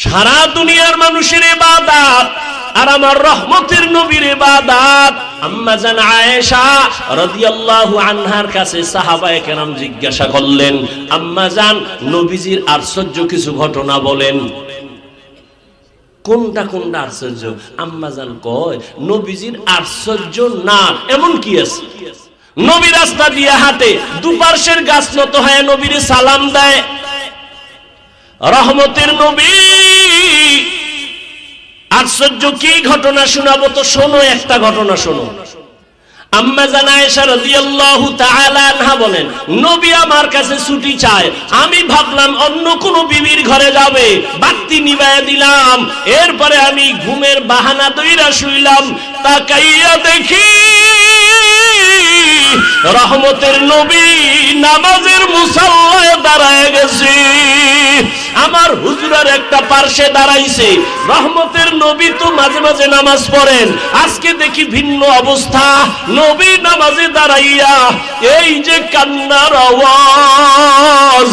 সারা দুনিয়ার মানুষের ইবাদত আর আমার রহমতের নবীর ইবাদত। আম্মা জান আয়েশা রাদিয়াল্লাহু আনহার কাছে সাহাবায়ে কেরাম জিজ্ঞাসা করলেন, আম্মা জান নবীজির আশ্চর্য কিছু ঘটনা বলেন। কোনটা কোনটা আশ্চর্য? আম্মা জান কয়, নবীজির আশ্চর্য না এমন কি আছে? নবী রাস্তা দিয়ে হাঁটে, দুপার্শ্বের গাছ নত হয়ে নবীর সালাম দেয়। রহমতের নবী আশ্চর্য কি ঘটনা শোনাবো? তো শোনো, একটা ঘটনা শোনো। আম্মা জান আয়েশা রাদিয়াল্লাহু তাআলা আনহা বলেন, নবী আমার কাছে ছুটি চায়। আমি ভাবলাম অন্য কোন বিবির ঘরে যাবে, বাতি নিভায়া দিলাম। এরপরে আমি ঘুমের বাহানা দইরা শুইলাম। তাকাইয়া দেখি রহমতের নবী নামাজের মুসাল্লায় দাঁড়ায় গেছে। আমার হুজুরের একটা পার্শ্বে দাঁড়াইছে। রহমতের নবী তো মাঝে মাঝে নামাজ পড়েন, আজকে দেখি ভিন্ন অবস্থা। নবী নামাজে দাঁড়াইয়া এই যে কান্নার আওয়াজ।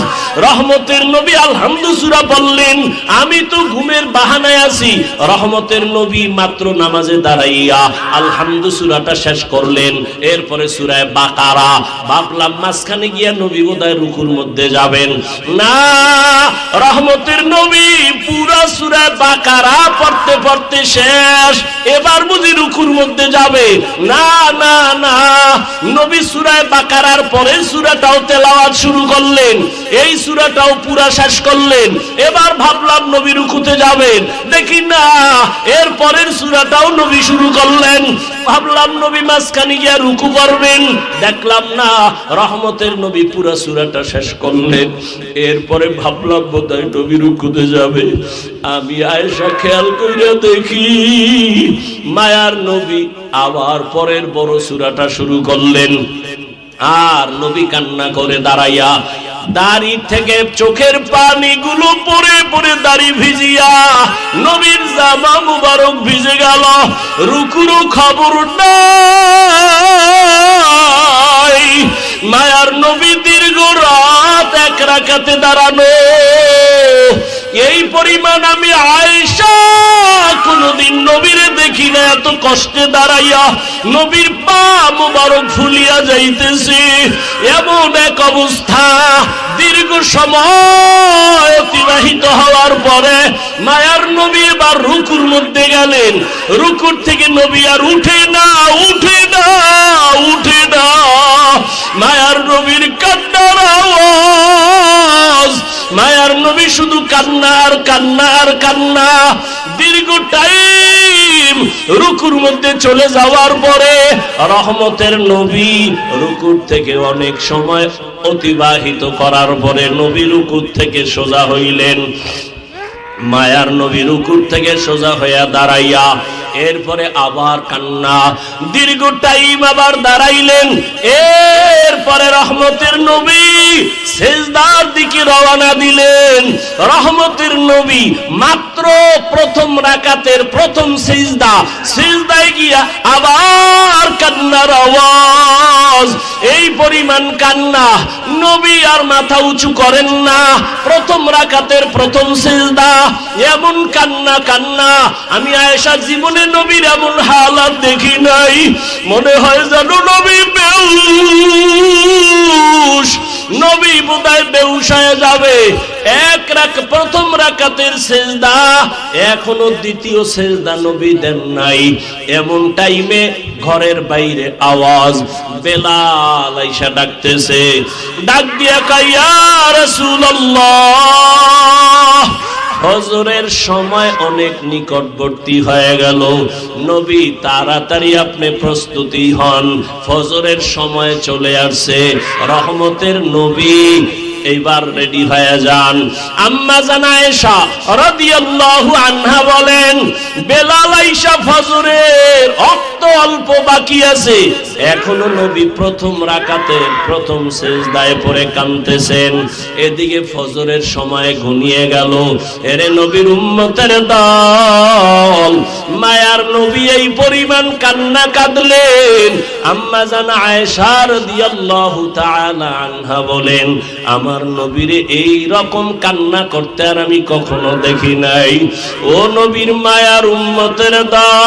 রহমতের নবী আলহামদু সূরা বললেন, আমি তো ঘুমের বাহানায় আছি। রহমতের নবী মাত্র নামাজে দাঁড়াইয়া আলহামদু সূরাটা শেষ করলেন। এরপরে সূরা বাকারা। ভাবলাম মাঝখানে গিয়া নবী বোধহয় রুকুর মধ্যে যাবেন। না, রহমতের নবী পুরা সূরা বাকারা পড়তে পড়তে শেষ। এবার বুঝি রুকুর মধ্যে যাবে। না না না, নবী সূরা বাকারার পরে সূরাটাও তেলাওয়াত শুরু করলেন, এই সূরাটাও পুরা শেষ করলেন। এবার ভাবলাম নবী রুকুতে যাবেন, দেখি না এর পরের সূরাটাও নবী শুরু করলেন। ভাবলাম নবী মাঝখানে গিয়া রুকু করবেন, দেখলাম না রহমতের নবী পুরা সূরাটা শেষ করলেন। এরপরে ভাবলাম বোধহয় নবী রুকুতে যাবে। আমি আয়েশা খেয়াল কইরা দেখি মায়ার নবী আবার পরের বড় সূরাটা শুরু করলেন। আর নবী কান্না করে দাঁড়াইয়া, দাড়ি থেকে চোখের পানিগুলো পড়ে পড়ে দাড়ি ভিজিয়া নবীর জামা মুবারক ভিজে গেল। রুকুরও খবর নাই। মায়ার নবী দীর্ঘ রাত এক রাকাতে দাঁড়ানো। এই পরিমাণ আমি আয়েশা কোনদিন নবীরে দেখি না এত কষ্টে দাঁড়াইয়া। নবীর পা মুবারক ফুলিয়া যাইতেছে, এমন এক অবস্থা। দীর্ঘ সময় অতিবাহিত হওয়ার পরে মায়ার নবী এবার রুকুর মধ্যে গেলেন। রুকুর থেকে নবী আর উঠে না, উঠে না, উঠে না। মায়ার নবীর কান্নার আওয়াজ। মায়ার নবী শুধু কান্না আর কান্না আর কান্না। দীর্ঘ টাইম রুকুর মধ্যে চলে যাওয়ার পরে রহমতের নবী রুকুর থেকে অনেক সময় অতিবাহিত করার পরে নবী রুকুর থেকে সোজা হইলেন। মায়ার নবী রুকুর থেকে সোজা হইয়া দাঁড়াইয়া এরপরে আবার কান্না। দীর্ঘ টাইম আবার দাঁড়াইলেন। এরপরে রহমতের নবী সিজদার দিকে রওনা দিলেন। রহমতের নবী মাত্র প্রথম রাকাতের প্রথম সিজদা, সিজদায় গিয়া আবার কান্নার আওয়াজ। এই পরিমাণ কান্না, নবী আর মাথা উঁচু করেন না। প্রথম রাকাতের প্রথম সিজদা, এমন কান্না কান্না আমি আয়েশা জীবনে নবীর এমন হালাত দেখি নাই। মনে হয় যেন নবী বেহুশ, নবী বোধহয় বেহুশ হয়ে যাবে। প্রথম রাকাতের সিজদা, এখনো দ্বিতীয় সিজদা নবী দেন নাই। এমন টাইমে ঘরের বাইরে আওয়াজ, বেলাল আয়েশা ডাকতেছে। ডাক দিয়া কয়, ইয়া রাসূলুল্লাহ, ফজরের সময় অনেক নিকটবর্তী হয়ে গেল। নবী তাড়াতাড়ি আপনি প্রস্তুতি হন, ফজরের সময় চলে আসছে। রহমতের নবী এইবার রেডি হয়ে যান। আম্মা জান আয়েশা রাদিয়াল্লাহু আনহা বলেন, বেলাল আয়েশা ফজরের অক্ত অল্প বাকি আছে, এখনো নবী প্রথম রাকাতে প্রথম সিজদায় পড়ে কাঁদতেছেন। এদিকে ফজরের সময় ঘনিয়ে গেল। এরে নবীর উম্মতের দল, মায়ার নবী এই পরিমাণ কান্না কাঁদলেন। আম্মা জান আয়েশা রাদিয়াল্লাহু তাআলা আনহা বলেন, আমার আমার নবীরে এই রকম কান্না করতে আর আমি কখনো দেখি নাই। ও নবীর মায়ার উম্মতের দল,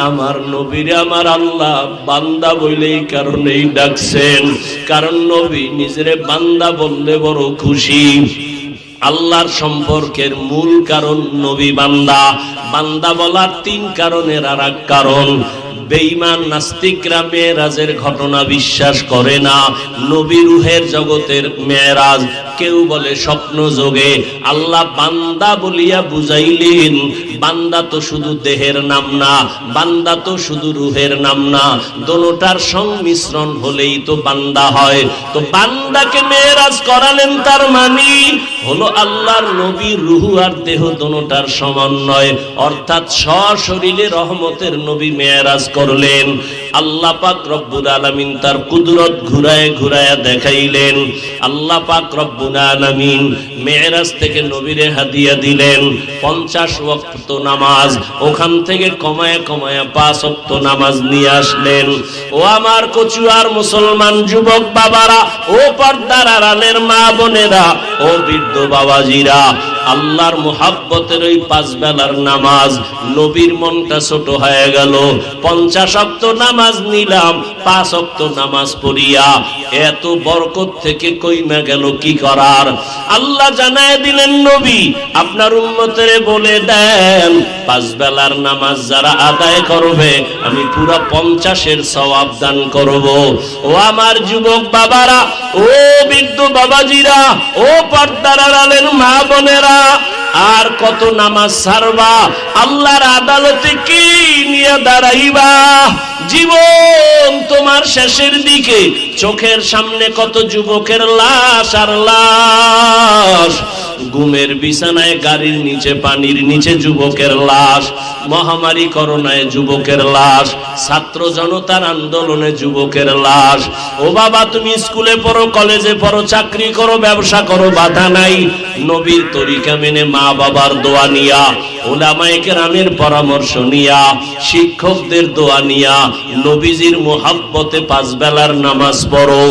আমার নবীরে আমার আল্লাহ বান্দা বলেই কারণেই ডাকছেন, কারণ নবী নিজের বান্দা বললে বড় খুশি। আল্লাহর সম্পর্কের মূল কারণ নবী বান্দা। বান্দা বলার তিন কারণের আর এক কারণ, বেঈমান নাস্তিকরা মেরাজের ঘটনা বিশ্বাস করে না। নবী রূহের জগতের মেরাজ, কেউ বলে স্বপ্ন যোগে। আল্লাহ বান্দা বলিয়া বুঝাইলেন, বান্দা তো শুধু দেহের নাম না, বান্দা তো শুধু রূহের নাম না, দোনোটার সংমিশ্রণ হলেই তো বান্দা হয়। তো বান্দাকে মেরাজ করালেন, তার মানে হলো আল্লাহর নবী রূহ আর দেহ দোনোটার সমন্বয়, অর্থাৎ সশরীরে রহমতের নবী মেরাজ করলেন। আল্লাহ পাক রব্বুল আলামিন তার কুদরত ঘুরায় ঘুরায় দেখাইলেন। আল্লাহ পাক রব্বুল আলামিন মেরাজ থেকে নবীরে হাদিয়া দিলেন 50 ওয়াক্ত নামাজ, ওখান থেকে কমায় কমায় 5 ওয়াক্ত নামাজ নিয়ে আসলেন। ও আমার কচুয়ার মুসলমান যুবক বাবারা, ও পর্দার আড়ালের মা বোনেরা, ও বৃদ্ধ বাবাজিরা, আল্লাহর মুহাব্বতের ওই 5 বেলার নামাজ, নবীর মনটা ছোট হয়ে গেল। 50 ওয়াক্ত নামাজ নিলাম, 5 ওয়াক্ত নামাজ পড়িয়া এত বরকত থেকে কইমা গেল কি করার? আল্লাহ জানায় দিলেন, নবী আপনার উম্মতের বলে দেন 5 বেলার নামাজ যারা আদায় করবে আমি পুরা 50-এর সওয়াব দান করব। ও আমার যুবক বাবারা, ও বৃদ্ধ বাবাজিরা, ও পর্দার আড়ালের মা বোনেরা, আর কত নামাজ ছাড়বা? আল্লাহর আদালতে কি নিয়ে দাঁড়াইবা? জীবন তোমার শেষের দিকে, চোখের সামনে কত যুবকের লাশ আর লাশ। ঘুমের বিছানায়, গাড়ির নিচে, পানির নিচে যুবকের লাশ, মহামারী করোনায় যুবকের লাশ, ছাত্র জনতার আন্দোলনে যুবকের লাশ। ও বাবা, তুমি স্কুলে পড়ো, কলেজে পড়ো, চাকরি করো, ব্যবসা করো, বাধা নাই। নবীর তরিকা মেনে, মা বাবার দোয়া নিয়া, উলামায়ে কেরামের পরামর্শ নিয়া, শিক্ষকদের দোয়া নিয়া, নবীজির মুহাব্বতে 5 বেলার নামাজ পড়ো।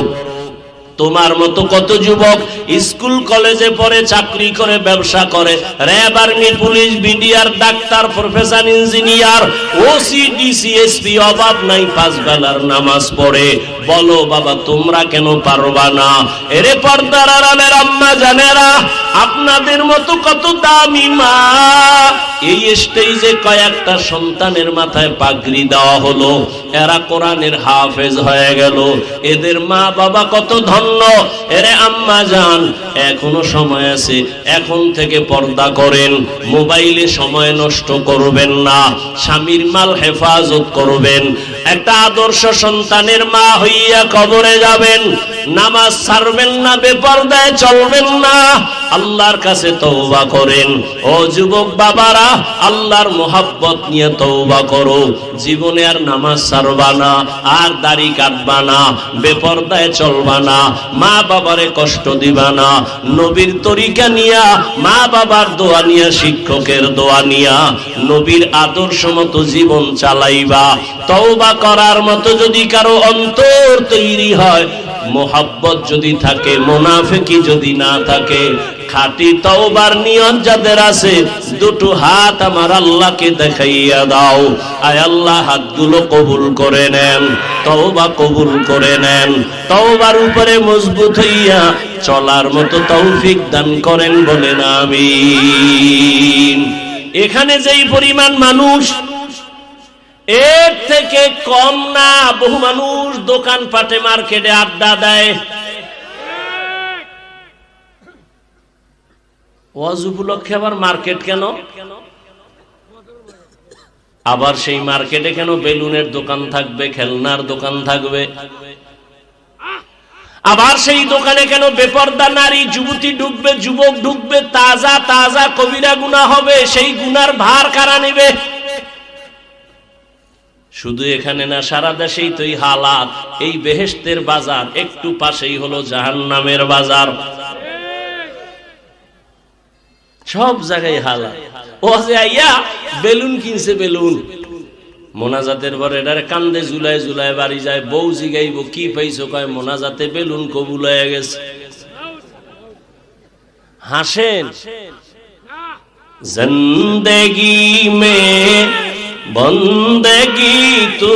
তোমার মতো কত যুবক স্কুল কলেজে পড়ে, চাকরি করে, ব্যবসা করে, RAB, army, police, BDR, doctor, professor, engineer, OC, DC, SP, অভাব নাই, 5 বেলার নামাজ পড়ে। বলো বাবা, তোমরা কেন পারবা না? এরে পর্দার আড়ালের আম্মা জানেরা, আপনাদের মতো কত দামি মা, এই স্টেজে কয়েকটা সন্তানের মাথায় পাগড়ি দেওয়া হলো, এরা কোরআনের হাফেজ হয়ে গেল। এদের মা বাবা কত ধন্য। এরে আম্মা জান, এখনো সময় আছে, এখন থেকে পর্দা করেন, মোবাইলে সময় নষ্ট করবেন না, স্বামীর মাল হেফাজত করবেন। একটা আদর্শ সন্তানের মা হইয়া কবরে যাবেন, নামাজ ছাড়বেন না, বেপরদায় চলবেন না, আল্লাহর কাছে তওবা করেন। ও যুবক বাবারা, আল্লাহর মুহাব্বত নিয়ে তওবা করো। জীবনে আর নামাজ ছাড়বা না, আর দাড়ি কাটবা না, বেপরদায় চলবা না, মা বাবারে কষ্ট দিবা না। নবীর তরিকা নিয়া, মা বাবার দোয়া নিয়া, শিক্ষকের দোয়া নিয়া, নবীর আদর্শ মতো জীবন চালাইবা। তওবা করার মতো যদি কারো অন্তর তৈরি হয়, মোহাব্বত যদি থাকে, মুনাফিকি যদি না থাকে, খাঁটি তওবার নিয়ত যাদের আছে, দুটো হাত আমার আল্লাহকে দেখাইয়া দাও। আয় আল্লাহ, হাতগুলো কবুল করে নেন, তওবা কবুল করে নেন, তওবার উপরে মজবুত হইয়া চলার মতো তৌফিক দান করেন, বলেন আমিন। এখানে যেই পরিমাণ মানুষ, এর থেকে কম না, বহু মানুষ দোকান পাটে, মার্কেটে আড্ডা দেয়। ওয়াজ উপলক্ষে আবার মার্কেট কেন? আবার সেই মার্কেটে কেন বেলুনের দোকান থাকবে, খেলনার দোকান থাকবে? আবার সেই দোকানে কেন বেপরদা নারী, যুবতী ঢুকবে, যুবক ঢুকবে, তাজা তাজা কবিরা গুনাহ হবে, সেই গুনার ভার কারা নেবে? শুধু এখানে না, সারা দেশেই তো এই হালাত। এই বেহেশতের বাজার একটু পাশেই হলো জাহান্নামের বাজার, সব জায়গায় হালাত। ও যে আইয়া বেলুন কিনছে, বেলুন মোনাজাতের পরে এটারে কান্দে ঝুলায় ঝুলায় বাড়ি যায়, বউ জিগাইব কি পাইছো, কয় মোনাজাতে বেলুন কবুল হয়ে গেছে। হাসেন। জিন্দেগি মে বন্দেগি তু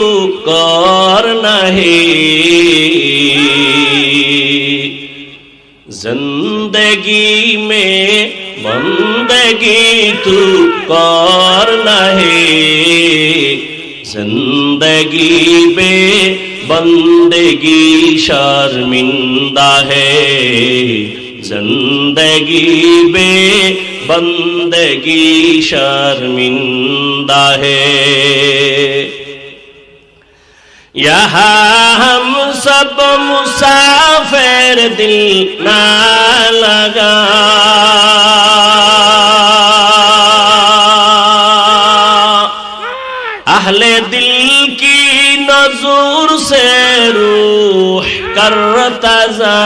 করনা হে, जिंदगी में बंदगी तू करना है, जिंदगी में बंदगी शर्मिंदा है, जिंदगी में बंदगी शर्मिंदा है। यहाँ हम सब मुसाफिर दिल ना लगा, अहले दिल की नजूर से रूह करता जा,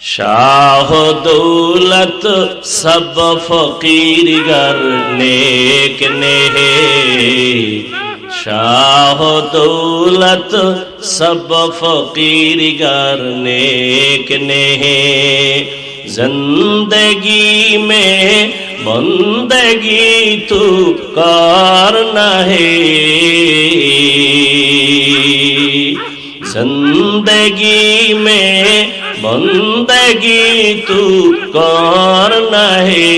शाह दौलत सब फकीर गर नेक ने है, शाह दौलत सब फकीर गर नेक ने है, जिंदगी में बंदगी तू करना है, जिंदगी में बंदगी तू करना है,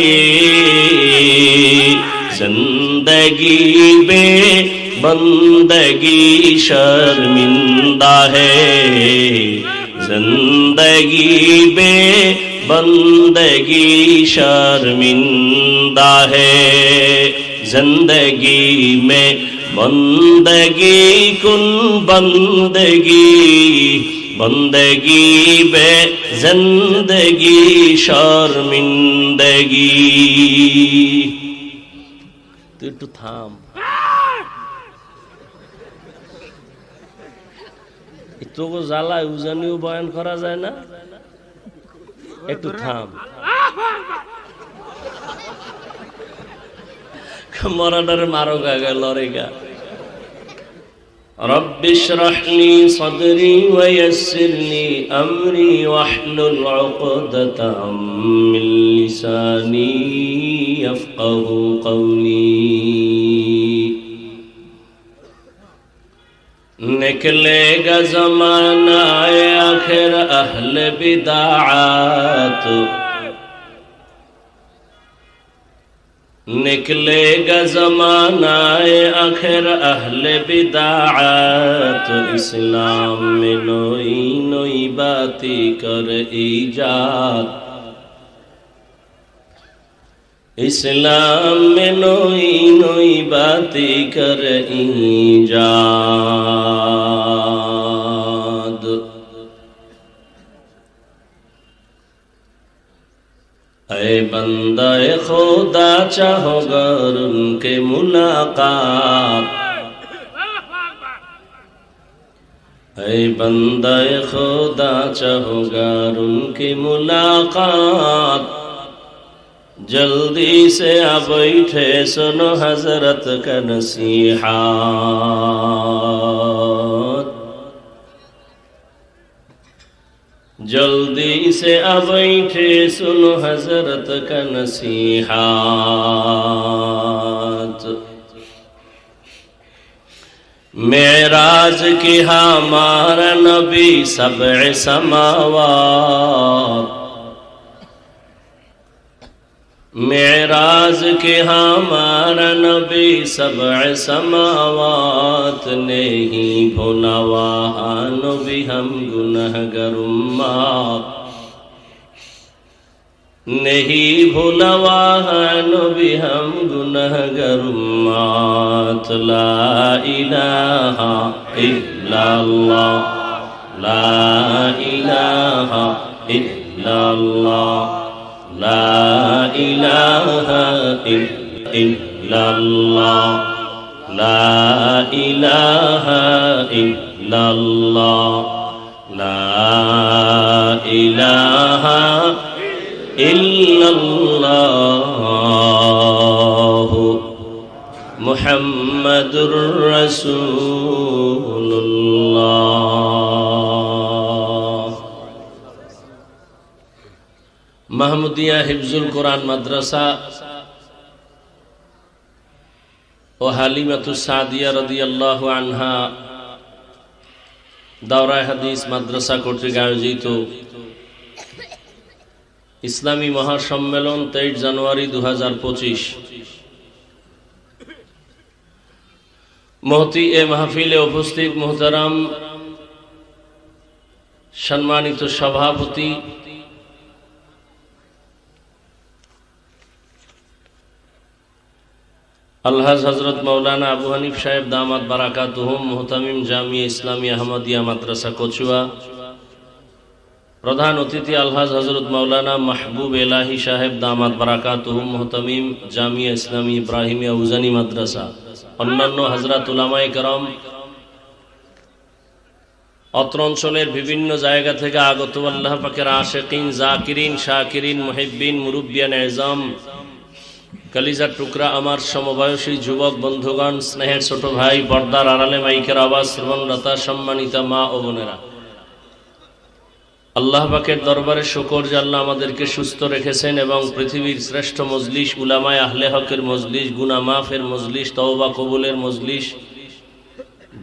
जिंदगी में बंदगी शर्मिंदा है, जिंदगी में बंदगी शर्मिंदा है, जिंदगी में बंदगी कुन बंदगी, बंदगी बे जिंदगी शर्मिंदगी। তুই একটু থাম, তোকে জ্বালায় উজানিও বয়ান করা যায় না, একটু থাম। মরাডারে মারো গা লড়েগা। رب اشرح لي صدري ويسر لي أمري واحلل عقدة من لساني يفقه قولي। निकलेगा ज़माना आखिर अहले बिदाअत, निकलेगा ज़माना आखिर अहले बिदाअत, इस्लाम में नई नई बातें कर ईजाद, इस्लाम में नई नई बातें कर ईजाद। ऐ बंदा खुदा चाहोगर उनके मुलाकात, ऐ बंदा खुदा चाहोगर उनकी मुलाकात, जल्दी से आ बैठे सुनो हजरत का नसीहत, जल्दी से आ बैठे सुनो हजरत का नसीहत। मेराज की हमारा नबी सबअ समावात, मेराज के हमारा नबी सबअ समावात, नहीं भुला वहाँ नबी हम गुनहगार उम्मत, नहीं भुला वहाँ नबी हम गुनहगार उम्मत। ला इलाहा इल्लल्लाह, ला इलाहा इल्लल्लाह, ला इलाहा इल्लल्लाह, ला इलाहा इल्लल्लाह, ला इलाहा इल्लल्लाह। মুহাম্মাদুর রাসূলুল্লাহ। মাহমুদিয়া হিফজুল কোরআন মাদ্রাসা ও হালিমাতুস সাদিয়া রাদিয়াল্লাহু আনহা দাওরায়ে হাদিস মাদ্রাসা কর্তৃক আয়োজিত ইসলামী মহাসম্মেলন 23 জানুয়ারি 2025 মহতি এ মাহফিলে উপস্থিত মুহতারাম সম্মানিত সভাপতি আলহাজ হযরত মাওলানা আবু হানিফ সাহেব দামাত বারাকাতুহুম মুহতামিম জামিয়া ইসলামী আহমদিয়া মাদ্রাসা কচুয়া, প্রধান অতিথি আলহাজ হযরত মাওলানা মাহবুব এলাহি সাহেব দামাত বারাকাতুহুম মুহতামিম জামিয়া ইসলামী ইব্রাহিমিয়া উজানি মাদ্রাসা, অন্যান্য হযরত উলামায়ে কেরাম, অত্র অঞ্চলের বিভিন্ন জায়গা থেকে আগত আল্লাহ পাকের আশিকিন, জাকিরিন, শাকিরিন, মুহিব্বিন, মুরব্বিয়ান এজাম, কলিজার টুকরা আমার সমবয়সী যুবক বন্ধুগণ, স্নেহের ছোট ভাই, পর্দার আড়ালে মাইকের আওয়াজ শ্রবণরতা সম্মানিতা মা ও বোনেরা, আল্লাহ পাকের দরবারে শুকর যে আল্লাহ আমাদেরকে সুস্থ রেখেছেন এবং পৃথিবীর শ্রেষ্ঠ মজলিস, উলামায়ে আহলে হকের মজলিস, গুনাহ মাফের মজলিস, তওবা কবুলের মজলিস,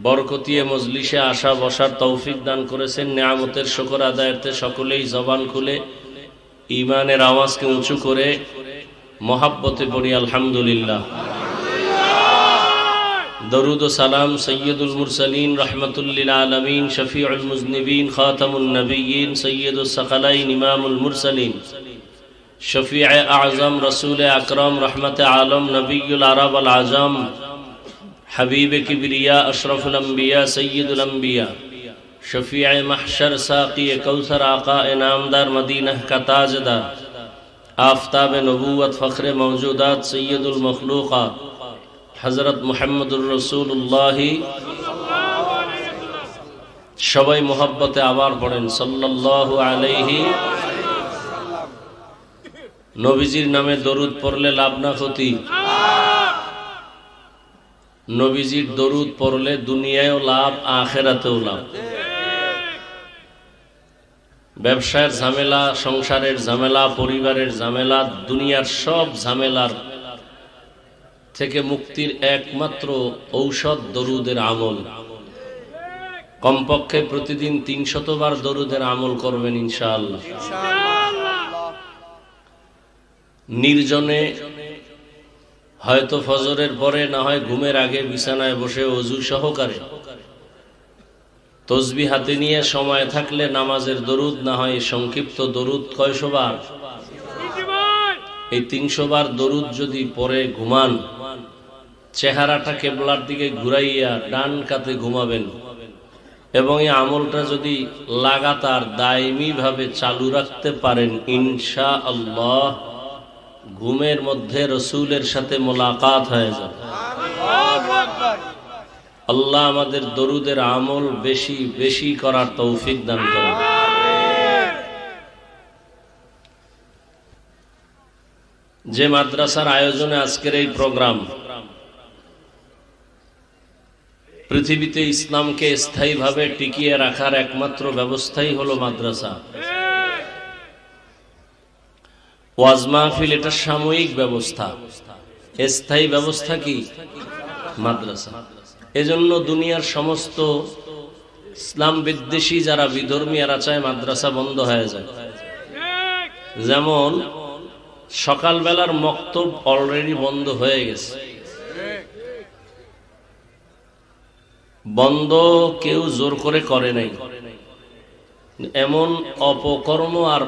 বরকতিয়ে মজলিসে আসা বসার তৌফিক দান করেছেন। নিয়ামতের শুকর আদায়ার্থে সকলেই জবান খুলে ঈমানের আওয়াজকে উঁচু করে মোহাব্বতে পড়ি আলহামদুলিল্লাহ। দরুদ ও সালাম সৈয়দুল মুরসালিন রাহমাতুল লিল আলামিন শফিউল মুজনিবিন খাতামুন নবিয়্যিন সৈয়দুস সাকালাইন ইমামুল মুরসালিন শফিয়ে আযম রাসূল আকরাম রহমতে আলম নবিয়ুল আরব আল আজম হাবিবে কিবরিয়া আশরাফুল আম্বিয়া সৈয়দুল আম্বিয়া শফিয়ে মাহশর সাকিয়ে কৌসর আকা ইনামদার মদিনাহ কা তাজদার आफताब नबूवत फ़ख्र मौजूदात सैयदुल मखलूक़ात हज़रत मुहम्मदुर रसूलुल्लाह सबाई मोहब्बते आबार पड़ेन सल्लल्लाहु अलैहि नबीजिर नामे दरूद पढ़ले लाभ ना क्षति, नबीजिर दरूद पढ़ले दुनियायও लाभ आखिरातेও लाभ। ব্যবসায়ের ঝামেলা, সংসারের ঝামেলা, পরিবারের ঝামেলা, দুনিয়ার সব ঝামেলার থেকে মুক্তির একমাত্র ঔষধ দরুদের আমল। কমপক্ষে প্রতিদিন 300 বার দরুদের আমল করবেন ইনশাআল্লাহ। নির্জনে হয়তো ফজরের পরে, না হয় ঘুমের আগে বিছানায় বসে ওযু সহকারে তসবিহ হাতে নিয়ে সময় থাকলে নামাজের দরুদ, না হয় সংক্ষিপ্ত দরুদ কয়শো বার, এই 300 বার দরুদ যদি পরে ঘুমান, চেহারাটা কিবলার দিকে ঘুরাইয়া ডান কাতে ঘুমাবেন এবং এই আমলটা যদি লাগাতার দায়মি ভাবে চালু রাখতে পারেন ইনশাআল্লাহ ঘুমের মধ্যে রাসূলের সাথে মোলাকাত হয়ে যাবে। আল্লাহ আমাদের দরুদের আমল বেশি বেশি করার তৌফিক দান করেন। যে মাদ্রাসার আয়োজনে আজকের এই প্রোগ্রাম, পৃথিবীতে ইসলামকে স্থায়ীভাবে টিকিয়ে রাখার একমাত্র ব্যবস্থাই হলো মাদ্রাসা। ওয়াজ মাহফিল এটা সাময়িক ব্যবস্থা, স্থায়ী ব্যবস্থা কি মাদ্রাসা। এজন্য দুনিয়ার সমস্ত ইসলাম বিদ্বেষী যারা বিধর্মী এরা চায় মাদ্রাসা বন্ধ হয়ে যায়। যেমন সকালবেলার মক্তব অলরেডি বন্ধ হয়ে গেছে, বন্ধ কেউ জোর করে নাই, এমন অপকর্ম আর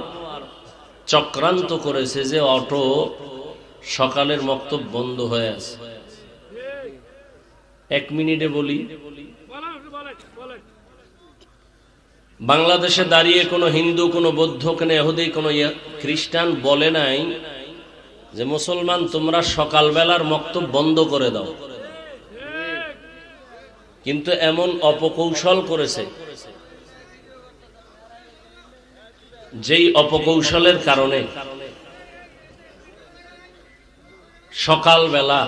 চক্রান্ত করেছে যে অটো সকালের মক্তব বন্ধ হয়ে আছে। 1 মিনিটে বলি, বাংলাদেশে দাঁড়িয়ে কোনো হিন্দু, কোনো বৌদ্ধ, কোনো ইহুদি, কোনো খ্রিস্টান বলে নাই যে মুসলমান তোমরা সকালবেলার মক্তব বন্ধ করে দাও, কিন্তু এমন অপকৌশল করেছে যেই অপকৌশলের কারণে সকালবেলা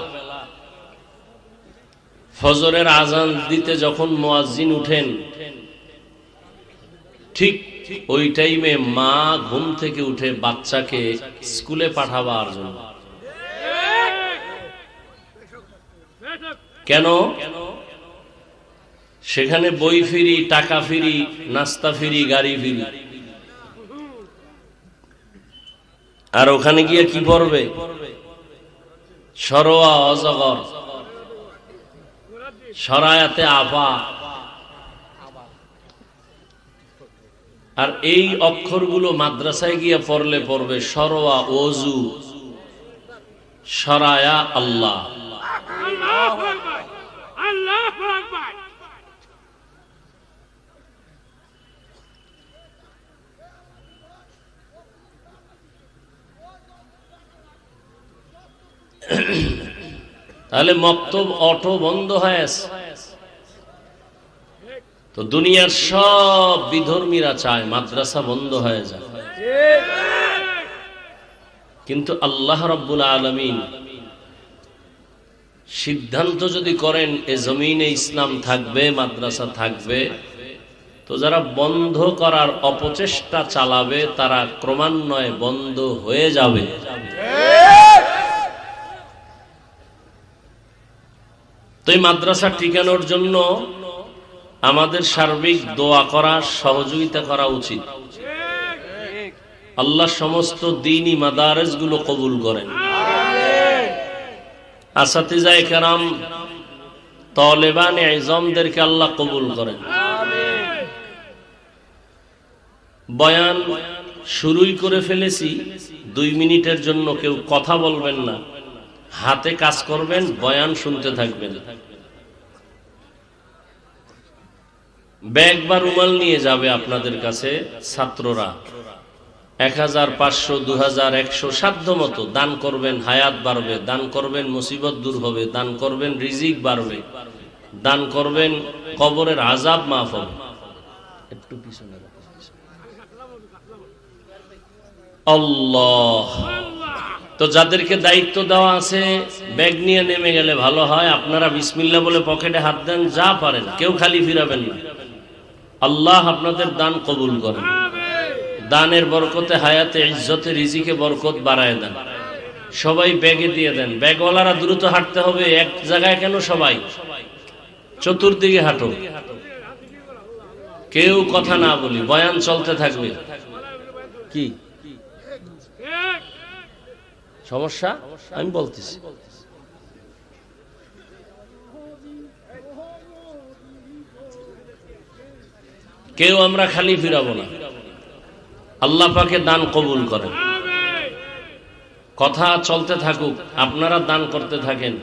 ফজরের আজান দিতে যখন মুয়াজ্জিন উঠেন, ঠিক ওই টাইমে মা ঘুম থেকে উঠে বাচ্চাকে স্কুলে পাঠাবার জন্য। কেন? সেখানে বই ফ্রি, টাকা ফ্রি, নাস্তা ফ্রি, গাড়ি ফ্রি। আর ওখানে গিয়ে কি পড়বে? সরোয়া অজগর, সরায়াতে আফা। আর এই অক্ষরগুলো মাদ্রাসায় গিয়ে পড়লে পড়বে সরোয়া ওযু, সরায়া আল্লাহ। তাহলে মক্তব অটো বন্ধ হয়ে আছে। তো দুনিয়ার সব বিধর্মীরা চায় মাদ্রাসা বন্ধ হয়ে যায়, কিন্তু আল্লাহ রাব্বুল আলামিন সিদ্ধান্ত যদি করেন এ জমিনে ইসলাম থাকবে, মাদ্রাসা থাকবে, তো যারা বন্ধ করার অপচেষ্টা চালাবে তারা ক্রমান্বয়ে বন্ধ হয়ে যাবে। তো এই মাদ্রাসা টিকানোর জন্য আমাদের সার্বিক দোয়া করা, সহযোগিতা করা উচিত। আল্লাহ সমস্ত দ্বীনি মাদারেস গুলো কবুল করেন। আসাতিজায়ে কেরাম, তালেবানে ইজমদেরকে আল্লাহ কবুল করেন। বয়ান শুরুই করে ফেলেছি, 2 মিনিটের জন্য কেউ কথা বলবেন না, হাতে কাজ করবেন, বয়ান শুনতে থাকবেন। ব্যাগ বা রুমাল নিয়ে যাবে আপনাদের কাছে ছাত্ররা। 1500, 2000, 100 সাধ্য মতো দান করবেন, হায়াত বাড়বে। দান করবেন, মুসিবত দূর হবে। দান করবেন, রিজিক বাড়বে। দান করবেন, কবরের আযাব মাফ হবে। একটু পিছনে আল্লাহ। তো যাদেরকে দায়িত্ব দেওয়া আছে ব্যাগ নিয়ে নেমে গেলে ভালো হয়। আপনারা বিসমিল্লাহ বলে পকেটে হাত দেন, যা পারেন, কেউ খালি ফিরাবেন না। আল্লাহ আপনাদের দান কবুল করেন। দানের বরকতে হায়াতে, ইজ্জতে, রিজিকে বরকত বাড়ায় দেন। সবাই ব্যাগে দিয়ে দেন। ব্যাগওয়ালারা দ্রুত হাঁটতে হবে, এক জায়গায় কেন, সবাই চতুর্দিকে হাঁটো, কেউ কথা না বলি, বয়ান চলতে থাকবে। কি সমস্যা আমি বলতেছি। কেউ আমরা খালি ফিরাবো না। আল্লাহ পাকে দান কবুল করেন। কথা চলতে থাকুক, আপনারা দান করতে থাকেন।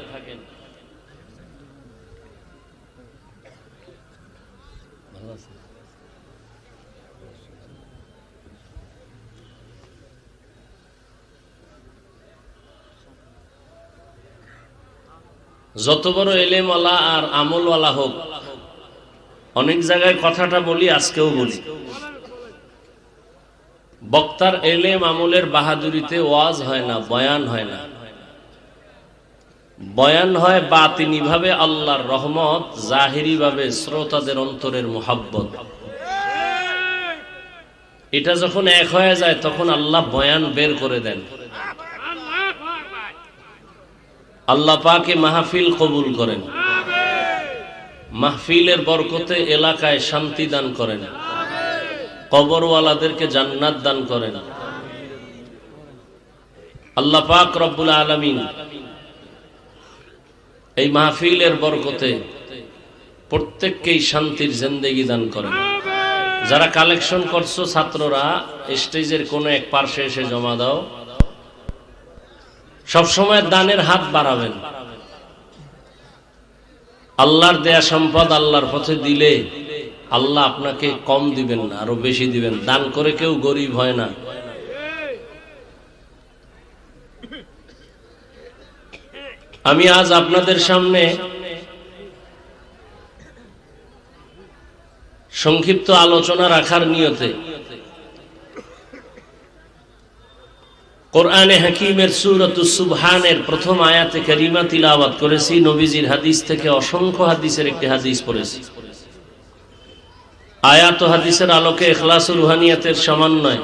যত বড় এলেমওয়ালা আর আমলওয়ালা হোক, অনেক জায়গায় কথাটা বলি, আজকেও বলি, বক্তার এলেম আমলের বাহাদুরিতে ওয়াজ হয় না, বয়ান হয় না। বয়ান হয় বাতিনি ভাবে আল্লাহর রহমত, জাহিরি ভাবে শ্রোতাদের অন্তরের মুহাব্বত। এটা যখন এক হয়ে যায় তখন আল্লাহ বয়ান বের করে দেন। আল্লাহ পাকে মাহফিল কবুল করেন। মাহফিলের বরকতে এলাকায় শান্তি দান করেন। কবরওয়ালাদেরকে জান্নাত দান করেন। আল্লাহ পাক রব্বুল আলামিন এই মাহফিলের বরকতে প্রত্যেককেই শান্তির জিন্দেগি দান করেন। যারা কালেকশন করছো ছাত্ররা, স্টেজের কোনো এক পার্শ্বে এসে জমা দাও। সবসময় দানের হাত বাড়াবেন। আল্লাহর দেয়া সম্পদ আল্লাহর পথে দিলে আল্লাহ আপনাকে কম দিবেন না, আরো বেশি দিবেন। দান করে কেউ গরিব হয় না। আমি আজ আপনাদের সামনে সংক্ষিপ্ত আলোচনা রাখার নিয়তে কোরআনে হাকিমের সূরাতুস সুবহানের প্রথম আয়াতে কারিমা তিলাওয়াত করেছি, নবীজির হাদিস থেকে অসংখ্য হাদিসের একটি হাদিস পড়েছি। আয়াত ও হাদিসের আলোকে ইখলাস ও রুহানিয়াতের সমন্বয়,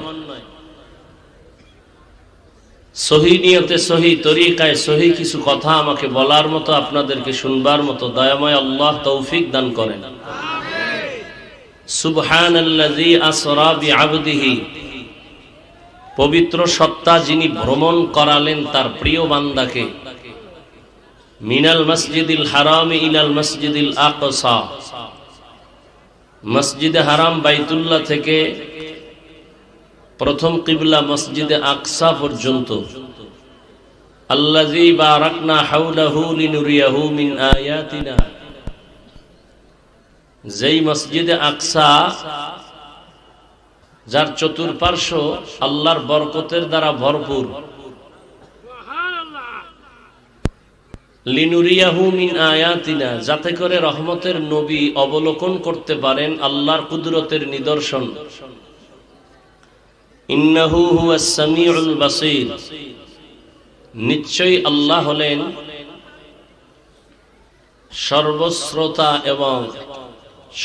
সহি নিয়তে সহি তরিকায় সহি কিছু কথা আমাকে বলার মতো, আপনাদেরকে শুনবার মতো দয়াময় আল্লাহ তৌফিক দান করেন। সুবহানাল্লাযী আসরা বিআবদিহি, পবিত্র সত্তা যিনি ভ্রমণ করালেন তার প্রিয় বান্দাকে, মিনাল মসজিদিল হারাম ইলাল মসজিদিল আকসা, মসজিদে হারাম বাইতুল্লাহ থেকে প্রথম কিবলা মসজিদে আকসা পর্যন্ত, আল্লাযী বারাকনা হাওলাহু লিনুরিয়াহু মিন আয়াতিনা, যেই মসজিদে আকসা যার চতুর্পার্শ্ব আল্লাহর বরকতের দ্বারা ভরপুর, লিনুরিয়াহু মিন আয়াতিনা, যাতে করে রহমতের নবী অবলোকন করতে পারেন আল্লাহর কুদরতের নিদর্শন। ইন্নাহু হুয়াস সামিউল বাসীর, নিশ্চয়ই আল্লাহ হলেন সর্বশ্রোতা এবং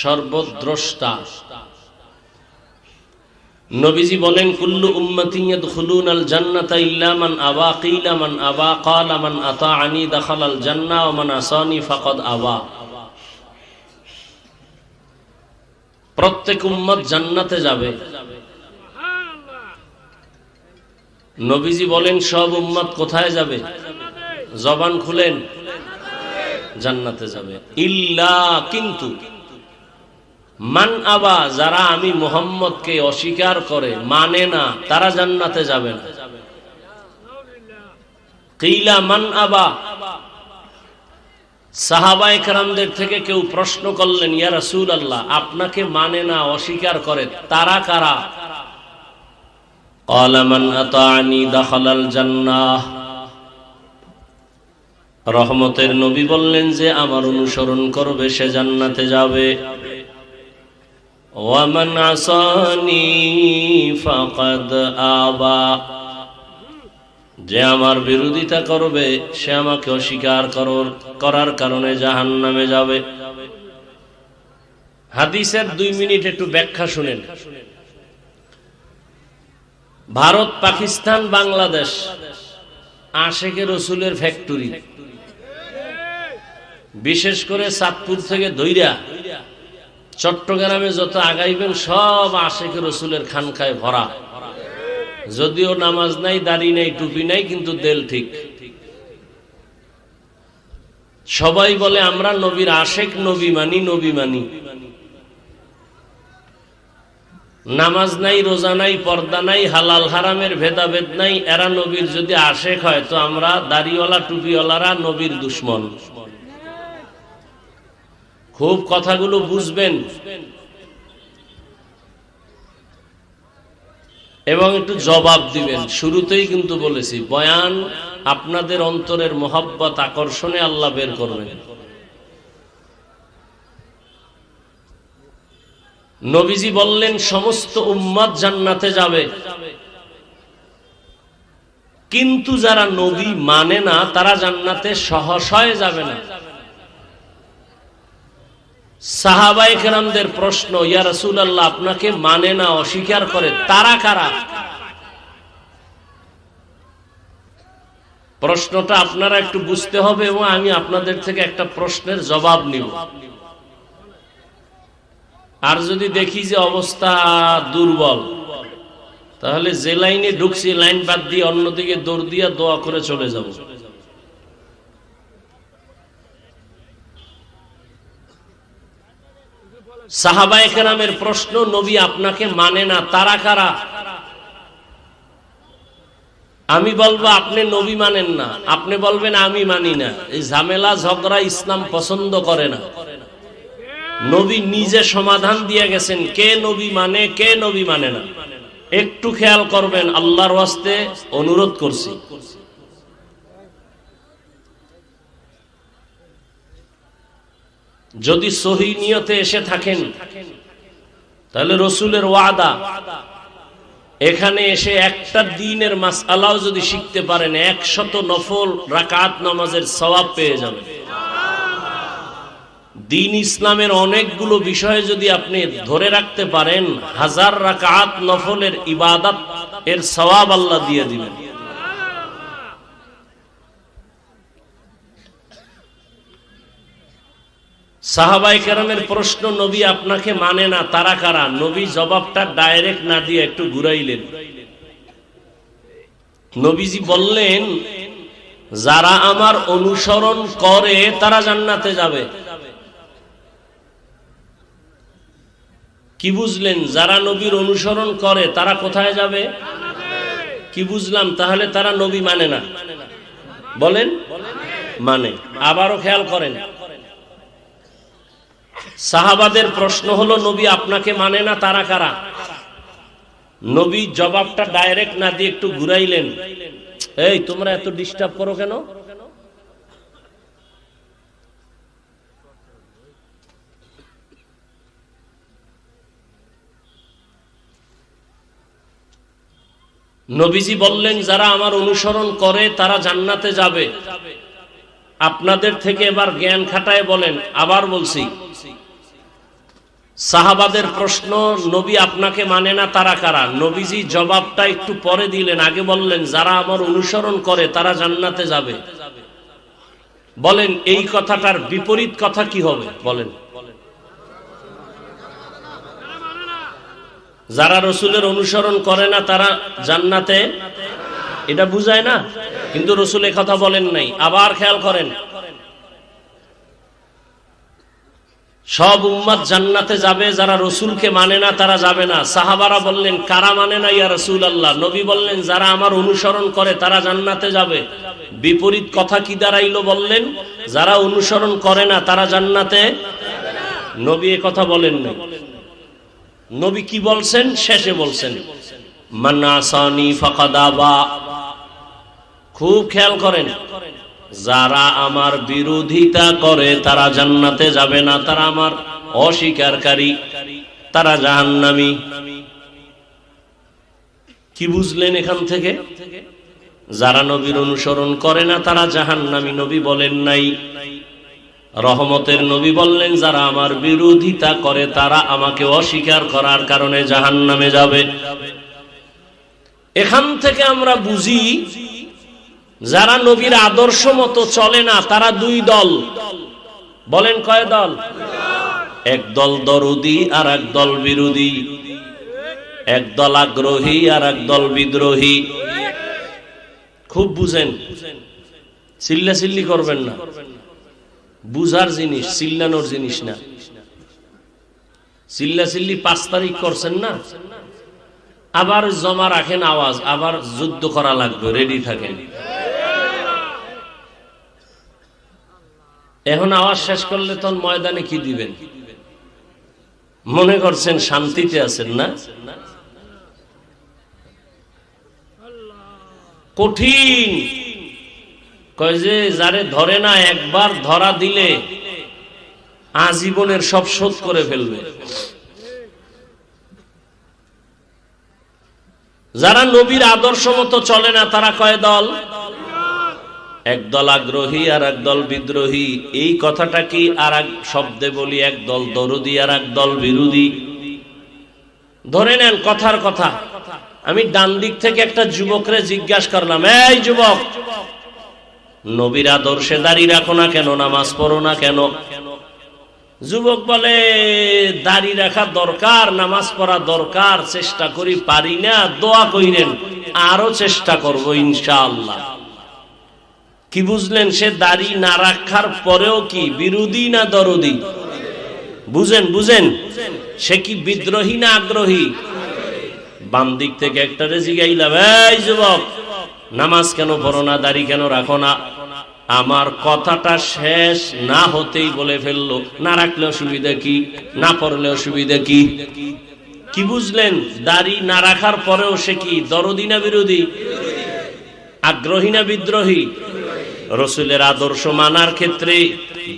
সর্বদ্রষ্টা। নবীজি বলেন, কুল্লু উম্মতি ইয়াদখুলুনাল জান্নাতা ইল্লা মান আবা, কিলা মান আবা, ক্বালা মান আতাআনি দাখালাল জান্নাহ ওয়া মান আসানি ফাকাদ আবা। প্রত্যেক উম্মত জান্নাতে যাবে। নবীজি বলেন, সব উম্মত কোথায় যাবে? জবান খুলেন, জান্নাতে যাবে। ইল্লা, কিন্তু, মান আবা, যারা আমি মুহাম্মদকে অস্বীকার করে, মানে না, তারা জান্নাতে যাবে না। কিলা মান আবা, সাহাবায়ে কেরামদের থেকে কেউ প্রশ্ন করলেন, ইয়া রাসূলুল্লাহ, আপনাকে মানে না, অস্বীকার করে, তারা কারা? ক্বালা মান আতাআনি দাখালাল জান্নাহ, রহমতের নবী বললেন যে আমার অনুসরণ করবে সে জান্নাতে যাবে। ওয়া মান আসানি ফাকাদ আবা, যে আমার বিরোধিতা করবে সে আমাকে অস্বীকার করার কারণে জাহান্নামে যাবে। হাদিসের 2 মিনিট একটু ব্যাখ্যা শুনেন। ভারত, পাকিস্তান, বাংলাদেশ আশেকে রসুলের ফ্যাক্টরি, বিশেষ করে চাঁদপুর থেকে ধইরা চট্টগ্রামে যত আগাইবেন সব আশেকে রসুলের খানকায় ভরা। যদিও নামাজ নাই, দাড়ি নাই, টুপি নাই, কিন্তু দেল ঠিক। সবাই বলে আমরা নবীর আশেক, নবী মানি, নবী মানি। নামাজ নাই, রোজা নাই, পর্দা নাই, হালাল হারামের ভেদাভেদ নাই। এরা নবীর যদি আশেক হয় তো আমরা দাড়িওয়ালা টুপিওয়ালারা নবীর দুশ্মন। খুব কথাগুলো বুঝবেন এবং একটু জবাব দিবেন। শুরুতেই কিন্তু বলেছি, বয়ান আপনাদের অন্তরের মহব্বত আকর্ষণে আল্লাহ বের করবেন। নবীজি বললেন সমস্ত উম্মত জান্নাতে যাবে, কিন্তু যারা নবী মানে না তারা জান্নাতে সহসায় যাবে না। সাহাবায়ে কেরামদের প্রশ্ন, ইয়া রাসূলুল্লাহ, আপনাকে মানে না, অস্বীকার করে, তারা কারা? প্রশ্নটা আপনারা একটু বুঝতে হবে এবং আমি আপনাদের থেকে একটা প্রশ্নের জবাব নিব। আর যদি দেখি যে অবস্থা দুর্বল, তাহলে যে লাইনে ঢুকছি লাইন বাদ দিয়ে অন্যদিকে দৌড় দিয়ে দোয়া করে চলে যাব। সাহাবায়ে কেরামের প্রশ্ন, নবী আপনাকে মানে না, তারা কারা? আমি বলবো আপনি নবী মানেন না, আপনি বলবেন আমি মানি না। এই ঝামেলা ঝগড়া ইসলাম পছন্দ করে না। নবী নিজে সমাধান দিয়ে গেছেন কে নবী মানে, কে নবী মানে না। একটু খেয়াল করবেন, আল্লাহর ওয়াস্তে অনুরোধ করছি। যদি সহি নিয়তে এসে থাকেন তাহলে রসুলের ওয়াদা, এখানে এসে একটা দিনের মাসআলাও যদি শিখতে পারেন 100 নফল রাকাত নামাজের সওয়াব পেয়ে যাবেন। দ্বীন ইসলামের অনেকগুলো বিষয় যদি আপনি ধরে রাখতে পারেন 1000 রাকাত নফলের ইবাদত এর সওয়াব আল্লাহ দিয়ে দিবেন। সাহাবায়ে কেরামের প্রশ্ন, নবী আপনাকে মানে না, তারা কারা? নবী জবাবটা ডাইরেক্ট না দিয়ে একটু ঘুরাইলেন। নবীজি বললেন, যারা আমার অনুসরণ করে তারা জান্নাতে যাবে। কি বুঝলেন? যারা নবীর অনুসরণ করে তারা কোথায় যাবে? কি বুঝলাম? তাহলে তারা নবী মানে না, বলেন? মানে। আবারও খেয়াল করেন, সাহাবাদের প্রশ্ন হলো, নবী আপনাকে মানে না, তারা কারা? নবী জবাবটা ডাইরেক্ট না দিয়ে একটু ঘুরাইলেন। এই তোমরা এত ডিস্টার্ব করো কেন? নবীজি বললেন, যারা আমার অনুসরণ করে তারা জান্নাতে যাবে। আপনাদের থেকে এবার জ্ঞান খাটায় বলেন, আবার বলছি, সাহাবাদের প্রশ্ন, নবী আপনাকে মানে না, তারা কারা? নবীজি জবাবটা একটু পরে দিলেন, আগে বললেন, যারা আমার অনুসরণ করে তারা জান্নাতে যাবে। বলেন, এই কথাটার বিপরীত কথা কি হবে? বলেন। যারা রসুলের অনুসরণ করে না তারা জান্নাতে, এটা বুঝায় না? কিন্তু রসুল এ কথা বলেন নাই। আবার খেয়াল করেন, সব উম্মত জান্নাতে যাবে, যারা রসুলকে মানে না তারা যাবে না। সাহাবারা বললেন, কারা মানে না ইয়া রাসূলুল্লাহ? নবী বললেন, যারা আমার অনুসরণ করে তারা জান্নাতে যাবে। বিপরীত কথা কি দাঁড়াইলো? বললেন, যারা অনুসরণ করে না তারা জান্নাতে। নবী এ কথা বলেন না। নবী কি বলছেন? শেষে বলছেন, মান আসানি ফাকাদ আবা। খুব খেয়াল করেন, যারা আমার বিরোধিতা করে তারা জান্নাতে যাবে না, তারা আমার অস্বীকারী, তারা জাহান্নামী। কি বুঝলেন এখান থেকে? যারা নবীর অনুসরণ করে না তারা জাহান্নামী নবী বলেন নাই। রহমতের নবী বললেন, যারা আমার বিরোধিতা করে তারা আমাকে অস্বীকার করার কারণে জাহান্নামে যাবে। এখান থেকে আমরা বুঝি, যারা নবীর আদর্শ মতো চলে না তারা দুই দল। বলেন, কয় দল? এক দল দরদি আর এক দল বিরোধী, এক দল আগ্রহী আর এক দল বিদ্রোহী। খুব বুঝেন, চিল্লাচিল্লি করবেন না, বুঝার জিনিস, চিল্লানোর জিনিস না। চিল্লাচিল্লি 5 তারিখ করছেন না, আবার জমা রাখেন আওয়াজ, আবার যুদ্ধ করা লাগবে, রেডি থাকেন। এখন আওয়াজ শেষ করলে তখন ময়দানে কি দিবেন? মনে করছেন শান্তিতে আছেন না? কঠিন। কয় যে যারে ধরে না, একবার ধরা দিলে আজীবনের সব শোধ করে ফেলবে। যারা নবীর আদর্শ মতো চলে না তারা কয় দল? এক দল আগ্রহী আর এক দল বিদ্রোহী। এই কথাটা কি আর এক শব্দে বলি, এক দল দরদি আর এক দল বিরোধী। ধরে নেন কথার কথা, আমি ডান দিক থেকে একটা যুবকরে জিজ্ঞাসা করলাম, এই যুবক, নবীর আদর্শে দাঁড়িয়ে রাখো না কেন, নামাজ পড়ো না কেন? যুবক বলে, দাড়ি রাখা দরকার, নামাজ পড়া দরকার, চেষ্টা করি, পারি না, দোয়া কইরেন, আরো চেষ্টা করব ইনশাআল্লাহ। কি বুঝলেন? সে দাড়ি না রাখার পরেও কি বিরোধী না দরদি? বুঝেন, বুঝেন, সে কি বিদ্রোহী না আগ্রহী? বাম দিক থেকে একটা জিগাইলাম, এই যুবক, নামাজ কেন পড়ো না, দাড়ি কেন রাখো না? আমার কথাটা শেষ না হতেই বলে ফেললো, না রাখলে অসুবিধা কি, না পড়লে অসুবিধা কি? কি বুঝলেন? দাড়ি না রাখার পরেও সে কি দরদি না বিরোধী, আগ্রহী না বিদ্রোহী? রসুলের আদর্শ মানার ক্ষেত্রে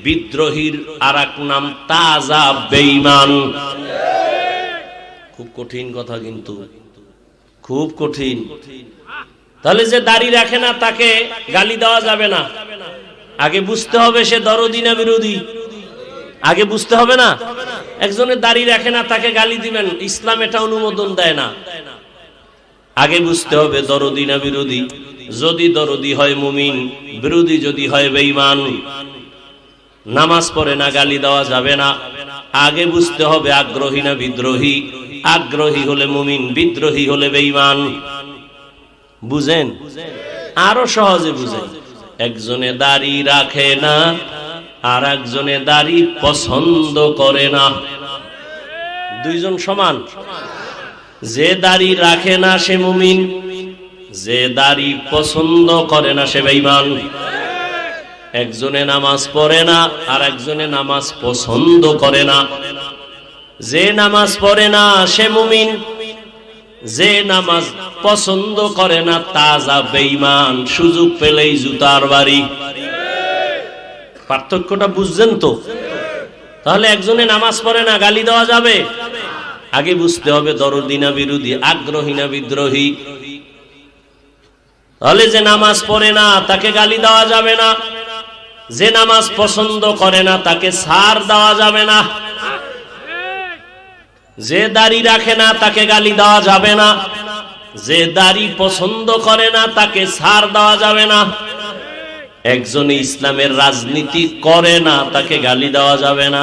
বিদ্রোহীর আর এক নাম তাজা বেঈমান। খুব কঠিন কথা, কিন্তু খুব কঠিন। তাহলে যে দাড়ি রাখে না তাকে গালি দেওয়া যাবে না, আগে বুঝতে হবে সে দরদি না বিরোধী, আগে বুঝতে হবে না। একজনের দাড়ি রাখে না তাকে গালি দিবেন, ইসলাম এটা অনুমোদন দেয় না। আগে বুঝতে হবে দরদি না বিরোধী। যদি দরদি হয় মুমিন, বিরোধী যদি হয় বেঈমান। নামাজ পড়ে না গালি দেওয়া যাবে না, আগে বুঝতে হবে আগ্রহী না বিদ্রোহী। আগ্রহী হলে মুমিন, বিদ্রোহী হলে বেঈমান। বুঝেন? আরো সহজে বুঝেন। একজনে দাড়ি রাখে না আর একজনে দাড়ি পছন্দ করে না, দুইজন সমান? যে দাড়ি রাখে না সে মুমিন, যে দাড়ি পছন্দ করে না সে বেঈমান। একজনে নামাজ পড়ে না আর একজনে নামাজ পছন্দ করে না। যে নামাজ পড়ে না সে মুমিন, যে নামাজ পছন্দ করে না তাজা বেঈমান। সুযোগ পেলেই জুতার বাড়ি। পার্থক্যটা বুঝছেন তো? তাহলে একজনে নামাজ পড়ে না গালি দেওয়া যাবে, আগে বুঝতে হবে দরদি না বিরোধী, আগ্রহী না বিদ্রোহী। তাহলে যে নামাজ পড়ে না তাকে গালি দেওয়া যাবে না, যে নামাজ পছন্দ করে না তাকে ছাড় দেওয়া যাবে না। যে দাড়ি রাখে না তাকে গালি দেওয়া যাবে না, যে দাড়ি পছন্দ করে না তাকে ছাড় দেওয়া যাবে না। একজনে ইসলামের রাজনীতি করে না তাকে গালি দেওয়া যাবে না,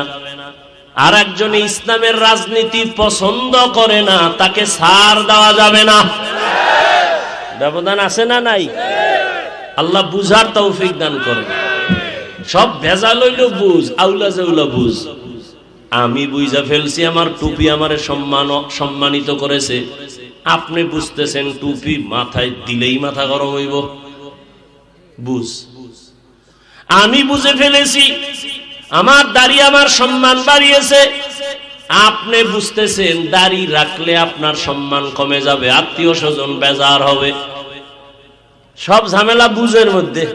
আর একজনে ইসলামের রাজনীতি পছন্দ করে না তাকে ছাড় দেওয়া যাবে না। ব্যবধান আছে না নাই? আল্লাহ বুঝার তৌফিক দান করেন। সব ভেজাল হইল বুঝ, আউলা জাউলা বুঝ। আমি বুঝা ফেলছি, আমার টুপি আমারে সম্মানিত করেছে। আপনি বুঝতেছেন টুপি মাথায় দিলেই মাথা গরম হইব, বুঝ। আমি বুঝে ফেলেছি আমার দাড়ি আমার সম্মান বাড়িয়েছে। আপনি বুঝতেছেন দাড়ি রাখলে আপনার সম্মান কমে যাবে, আত্মীয় স্বজন বেজার হবে। সব ঝামেলা বুঝের মধ্যে।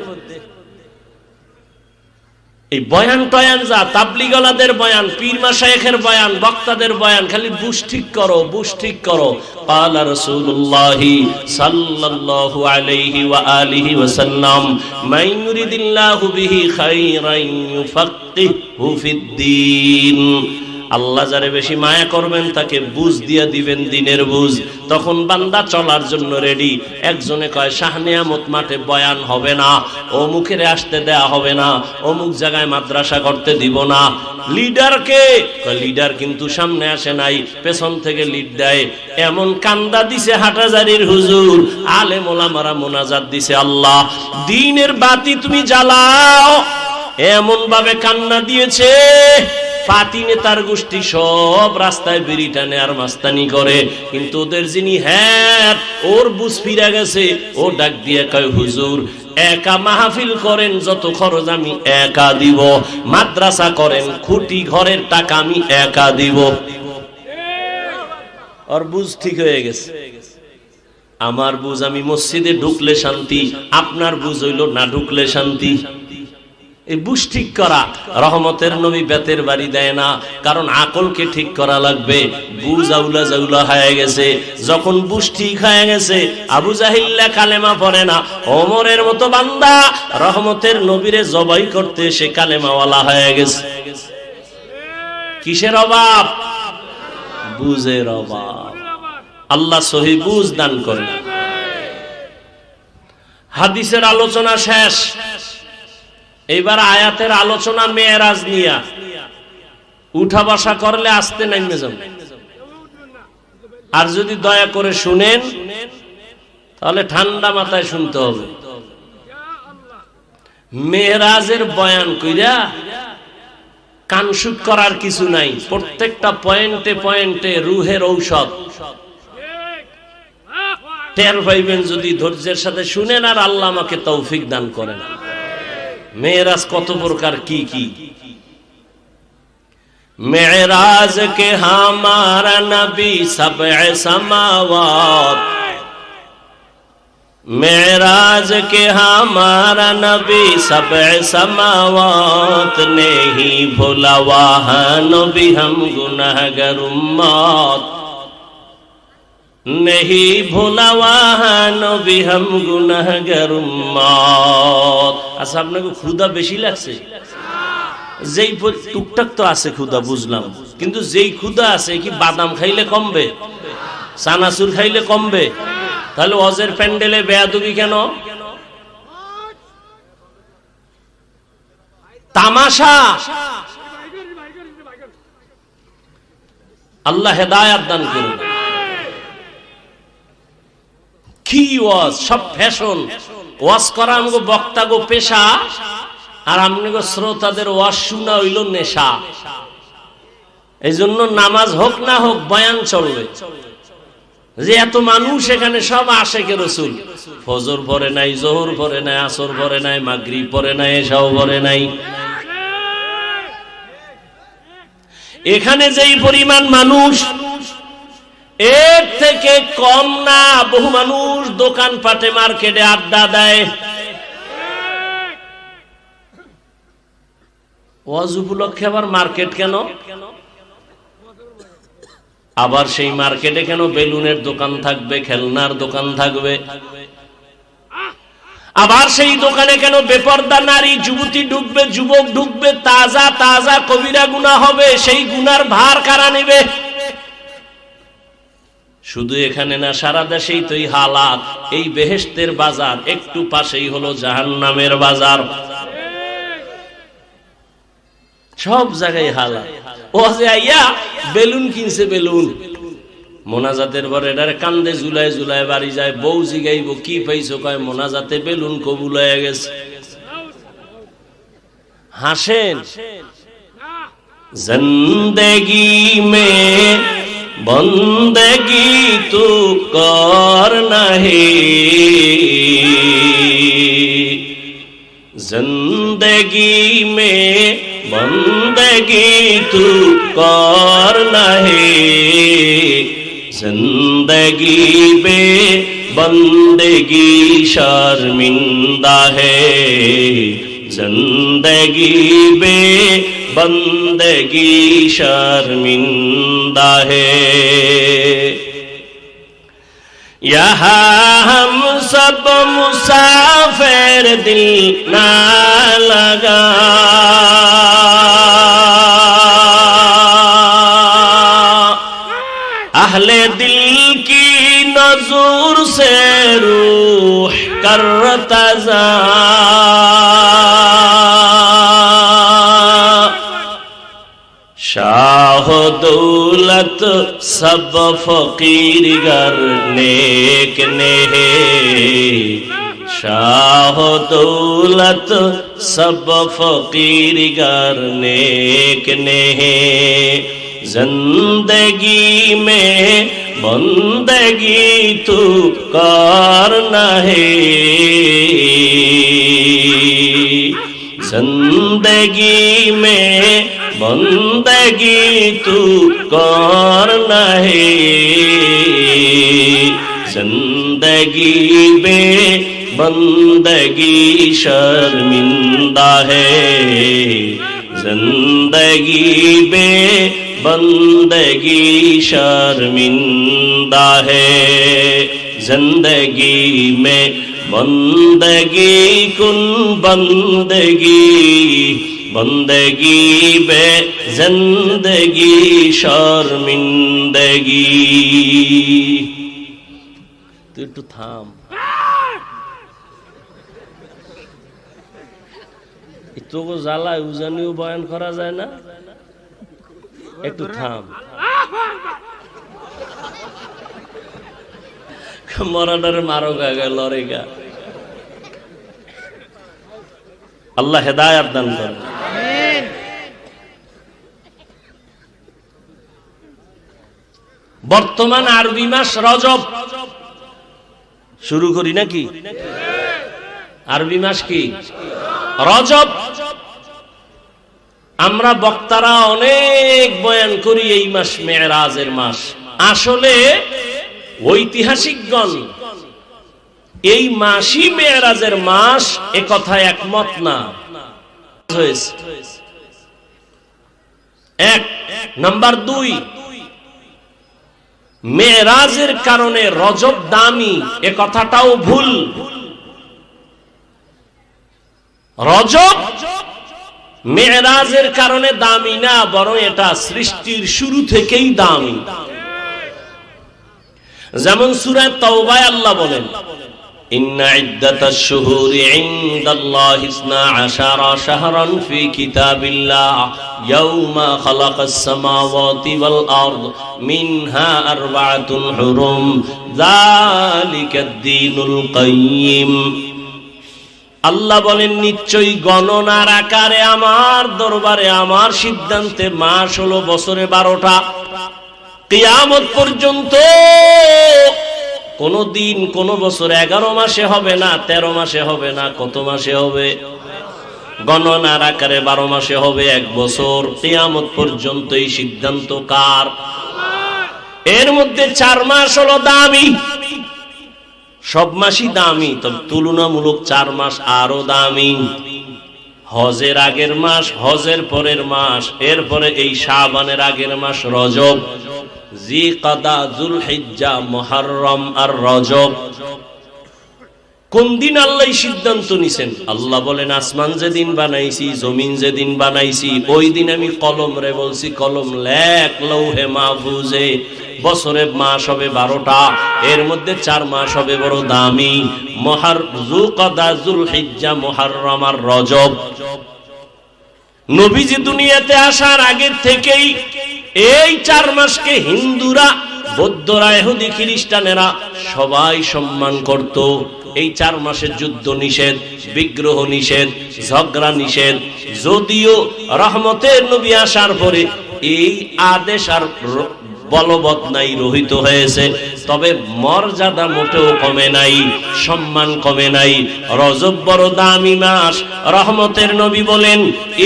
এই বয়ান টয়ান যা তাবলিগলাদের বয়ান, পীর মাশায়েখের বয়ান, বক্তাদের বয়ান, খালি বুঝ ঠিক করো, বুঝ ঠিক করো। ক্বালা রাসূলুল্লাহি সাল্লাল্লাহু আলাইহি ওয়া আলিহি ওয়াসাল্লাম মান ইউরিদিল্লাহু বিহি খায়রান ইউফাক্কিহু ফিদ্দীন। আল্লাহ যারে বেশি মায়া করবেন তাকে বুঝ দিয়া দিবেন, দিনের বুঝ। তখন বান্দা চলার জন্য রেডি। একজনে কয় শাহ নিয়ামত মাঠে বয়ান হবে না, অমুকের আসতে দেয়া হবে না, অমুক জায়গায় মাদ্রাসা করতে দিব না। লিডারকে লিডার কিন্তু সামনে আসে নাই, পেছন থেকে লিড দেয়। এমন কান্দা দিছে হাটাজারির হুজুর, আলেম ওলামারা মোনাজাত দিছে, আল্লাহ দ্বীনের বাতি তুমি জ্বালাও। এমন ভাবে কান্না দিয়েছে, পাতি নেতার গোষ্ঠী সব রাস্তায় বিড়ি টানে আর মাস্তানি করে। কিন্তু ওদের যিনি হ্যাঁ, ওর বুঝ ফিরে গেছে। ও ডাক দিয়ে কয়, হুজুর একা মাহফিল করেন, যত খরচ আমি একা দিব। মাদ্রাসা করেন, খুঁটি ঘরের টাকা আমি একা দিব। ওর বুঝ ঠিক হয়ে গেছে। আমার বুঝ আমি মসজিদে ঢুকলে শান্তি, আপনার বুঝ হইল না ঢুকলে শান্তি। এই বুঝ ঠিক করা, রহমতের নবী বেতের বাড়ি দেয় না, কারণ আকলকে ঠিক করা লাগবে। বুঝ আউলা জাউলা হয়ে গেছে। যখন বুঝ ঠিক হয়ে গেছে, আবু জাহিল্লা কালেমা পড়ে না, ওমরের মতো বান্দা রহমতের নবীরে জবাই করতে সে কালেমাওয়ালা হয়ে গেছে। কিসের অভাব? বুঝের অভাব। আল্লাহ সহি বুঝ দান করেন। হাদিসের আলোচনা শেষ, এইবার আয়াতের আলোচনা মেয়েরাজ নিয়া। উঠা বসা করলে আস্তে নামে যাবে, আর যদি দয়া করে শুনেন তাহলে ঠান্ডা মাথায় শুনতে হবে। মেয়েরাজের বয়ান কইরা কানসুক করার কিছু নাই। প্রত্যেকটা পয়েন্টে পয়েন্টে রুহের ঔষধ টের পাইবেন যদি ধৈর্যের সাথে শুনেন, আর আল্লাহ আমাকে তৌফিক দান করেন। মেরাজ কত প্রকার, কি কি? মেরাজ কে হামারা নবী সবে সমাওয়াত, মেরাজ কে হামারা নবী সবে সমাওয়াত, নেহি ভুলা ওয়াহ নবী হাম গুনাহগার উম্মত। नहीं भूला वहाँ नबी हम गुनाहगार उम्मत। আচ্ছা আপনাকে ক্ষুধা বেশি লাগছে? যেই টুকটাক তো আছে ক্ষুধা বুঝলাম, কিন্তু যেই ক্ষুধা আছে কি বাদাম খাইলে কমবে, চানাচুর খাইলে কমবে? তাহলে ওয়াজের প্যান্ডেলে বেয়াদবি কেন? তামাশা। আল্লাহ হেদায়েত দান করুন। কি ওয়াজ, সব ফ্যাশন। ওয়াজ করা আমগো বক্তা গো পেশা, আর আমগো শ্রোতাদের ওয়াজ শোনা হইল নেশা। এই জন্য নামাজ হোক না হোক বয়ান চলবে। যে এত মানুষ এখানে সব আশেকে রসুল, ফজর পড়ে নাই, জোহর পড়ে নাই, আসর পড়ে নাই, মাগরিব পড়ে নাই, এশাও পড়ে নাই। এখানে যেই পরিমাণ মানুষ, এর থেকে কম না বহু মানুষ দোকান পাটে মার্কেটে আড্ডা দেয়। ওয়াজ উপলক্ষে আবার মার্কেট কেন? আবার সেই মার্কেটে কেন বেলুনের দোকান থাকবে, খেলনার দোকান থাকবে? আবার সেই দোকানে কেন বেপরদা নারী যুবতী ঢুকবে, যুবক ঢুকবে, তাজা তাজা কবিরা গুনাহ হবে? সেই গুনার ভার কারা নেবে? শুধু এখানে না, সারা দেশেই তো এই হালাত। এই বেহেশতের বাজার একটু পাশেই হলো জাহান্নামের বাজার। সব জায়গায় হালাত। ও যে আইয়া বেলুন কিনছে, বেলুন মোনাজাতের পরে এটারে কান্দে ঝুলায় ঝুলায় বাড়ি যায়। বউ জিগাইব কি পাইছো, কয় মোনাজাতে বেলুন কবুল হয়ে গেছে। হাসেন। জিন্দেগি মে বন্দেগি তু করনা হে, जिंदगी में बंदगी तू करना है, जिंदगी में बंदगी शर्मिंदा है, जिंदगी में बंदगी शर्मिंदा है। यहाँ हम सब मुसाफिर दिल ना लगा, अहले दिल की नजर से रूह करता जा, शाह दौलत सब फकीर गर नेक ने है, शाह दौलत सब फकीर गर नेक ने है, जिंदगी में बंदगी तू करना है, जिंदगी में बंदगी तू करना है, जिंदगी में बंदगी शर्मिंदा है, जिंदगी में बंदगी शर्मिंदा है, जिंदगी में बंदगी कुन बंदगी, बंदगी बे जिंदगी शर्मिंदगी। তুই একটু থাম, তোকে জ্বালায় উজানিও বয়ান করা যায় না, একটু থাম। মরাডারে মারো গা লড়ে গা। আল্লাহ হেদায়েত দান করেন। বর্তমান আরবি মাস রজব শুরু করি নাকি? আরবি মাস কি? রজব। আমরা বক্তারা অনেক বয়ান করি এই মাস মেরাজের মাস। আসলে ঐতিহাসিকগণ এই মাসই মেরাজের মাস এ কথায় একমত না। এক নাম্বার 2, মেরাজের কারণে রজব দামি, এ কথাটাও ভুল। রজব মেরাজের কারণে দামি না, বরং এটা সৃষ্টির শুরু থেকেই দামি। যেমন সূরা তাওবায় আল্লাহ বলেন, ইন্না ইদ্দাতাশ শুহুরি ইনদাল্লাহি 12 শাহরান ফি কিতাবিল্লাহ ইয়াওমা খালাকাস সামাওয়াতি ওয়াল আরদ মিনহা আরবাআতুন হুরুম যালিকাদ দীনুল কাইয়্যিম। আল্লাহ বলেন, নিশ্চয়ই গণনার আকারে আমার দরবারে আমার সিদ্ধান্তে মাস হলো বছরে 12টা। কিয়ামত পর্যন্ত কোন দিন কোন বছর 11 মাসে হবে না, 13 মাসে হবে না, কত মাসে হবে? গণনার আকারে 12 মাসে হবে 1 বছর। কিয়ামত পর্যন্ত এই সিদ্ধান্ত কার? এর মধ্যে 4 মাস হলো দামি। সব মাসই দামি, তবে তুলনামূলক 4 মাস আরো দামি। হজের আগের মাস, হজের পরের মাস, এরপরে এই শাবানের আগের মাস রজব, জিকাদা, যুলহিজ্জা, মুহররম আর রজব। কোন দিন আল্লাহ সিদ্ধান্ত নিছেন? আল্লাহ বলেন, আসমান যেদিন বানাইছি, জমিন যেদিন বানাইছি, ওই দিন আমি কলম রে বলছি, কলম লেখ লৌহে মাহফুজে। বছরে মাস হবে 12টা, এর মধ্যে 4 মাস হবে বড় দামি, জিকাদা, যুলহিজ্জা, মুহররম আর রজব। নবীজি দুনিয়াতে আসার আগের থেকেই এই 4 মাসকে হিন্দুরা, বৌদ্ধরা, ইহুদি, খ্রিস্টানেরা সবাই সম্মান করত। এই 4 মাসের যুদ্ধ নিষেধ, বিগ্রহ নিষেধ, ঝগড়া নিষেধ। যদিও রহমতের নবী আসার পরে এই আদেশ আর বলবৎ নাই, রহিত হয়েছে, তবে মর্যাদা মোটেও কমে নাই, সম্মান কমে নাই। রজব বড় দামি মাস। রহমতের নবী বলেন,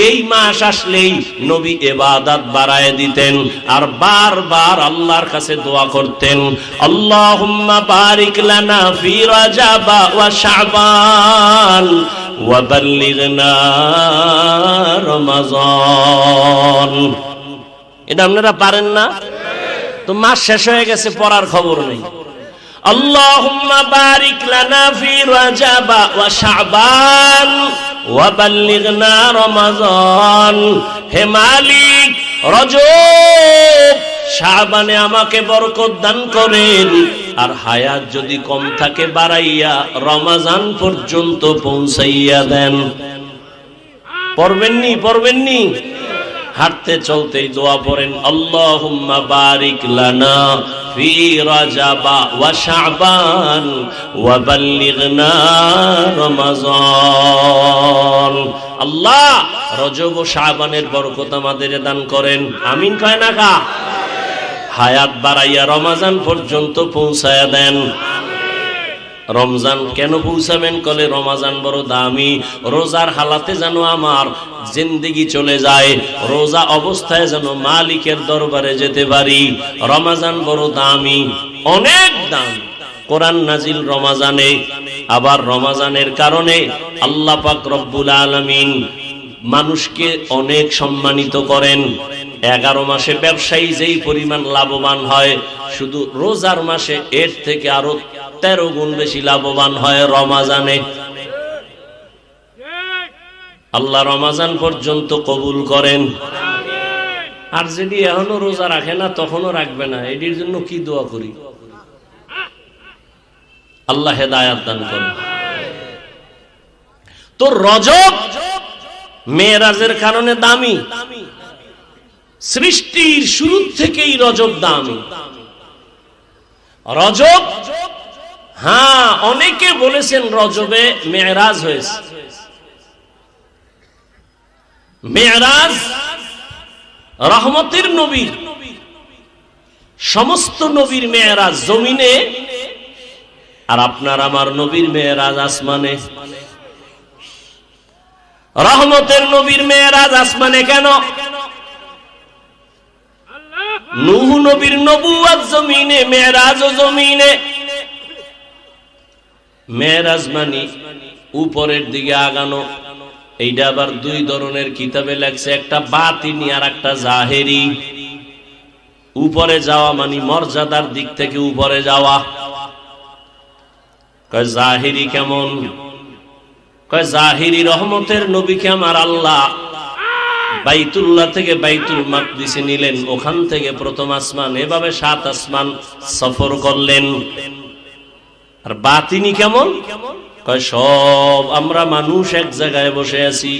এই মাস আসলেই নবী ইবাদত বাড়ায় দিতেন আর বারবার আল্লাহর কাছে দোয়া করতেন, আল্লাহুম্মা বারিক লানা ফি রাজাব ওয়া শাবান ওয়া বাল্লিগনা রমাজান। এটা আপনারা পারেন না? তো মাস শেষ হয়ে গেছে, পড়ার খবর নেই। আল্লাহুম্মা বারিক লানা ফি রাজাব ওয়া শাবান ওয়া বাল্লিগনা রমাজান। হে মালিক, রজব শাবানে আমাকে বরকত দান করেন, আর হায়াত যদি কম থাকে বাড়াইয়া রমজান পর্যন্ত পৌঁছাইয়া দেন। পড়বেননি? পড়বেননি? হাঁটতে চলতেই দোয়া পড়েন, আল্লাহুম্মা বারিক লানা ফি রাজাব ওয়া শাবান ওয়া বাল্লিগনা রমাজান। আল্লাহ, রজব ও শাবানের বরকত আমাদের দান করেন। আমিন কয় না কা? হায়াত বাড়াইয়া রমজান পর্যন্ত পৌঁছায়া দেন। রমজান কেন পৌঁছাবেন? কলে রমজান বড় দামি। রোজার হালাতে যেন আমার জিন্দেগি চলে যায়, রোজা অবস্থায় যেন মালিকের দরবারে যেতে পারি। রমজান বড় দামি, অনেক দাম। কোরআন নাজিল রমজানে, আবার রমজানের কারণে আল্লাহ পাক রব্বুল আলামিন মানুষকে অনেক সম্মানিত করেন। 11 মাসে ব্যবসায়ী যেই পরিমাণ লাভবান হয়, শুধু রোজার মাসে এর থেকে আরো 13 গুণ বেশি লাভবান হয় রমজানে। আল্লাহ রমজান পর্যন্ত কবুল করেন। আর যদি এখনো রোজা রাখে না, তখনও রাখবে না, এটির জন্য কি দোয়া করি? আল্লাহ হেদায়াত দান করেন। তো রজব মেরাজের কারণে দামি, সৃষ্টির শুরু থেকেই রজব দামি। রজব, হ্যাঁ, অনেকে বলেছেন রজবে মেরাজ হয়েছে। মেরাজ রহমতের নবীর, সমস্ত নবীর মেরাজ জমিনে, আর আপনার আমার নবীর মেরাজ আসমানে। রহমতের নবীর মেরাজ আসমানে কেন? নূহ নবীর নবুয়ত জমিনে, মেরাজ ও জমিনে। মেরাজ মানে উপরের দিকে আগানো। এইটা আবার 2 ধরনের কিতাবে লেখছে, একটা বাতিনি আর একটা জাহেরি। উপরে যাওয়া মানে মর্যাদার দিক থেকে উপরে যাওয়া। কয় জাহিরি কেমন? কয় জাহিরি রহমতের নবীকে আমার আল্লাহ বাইতুল্লাহ থেকে বাইতুল মাকদিসে নিলেন, ওখান থেকে প্রথম আসমান, এভাবে 7 আসমান সফর করলেন। আর বাতিনি কেমন? কয় সব আমরা মানুষ এক জায়গায় বসে আছি,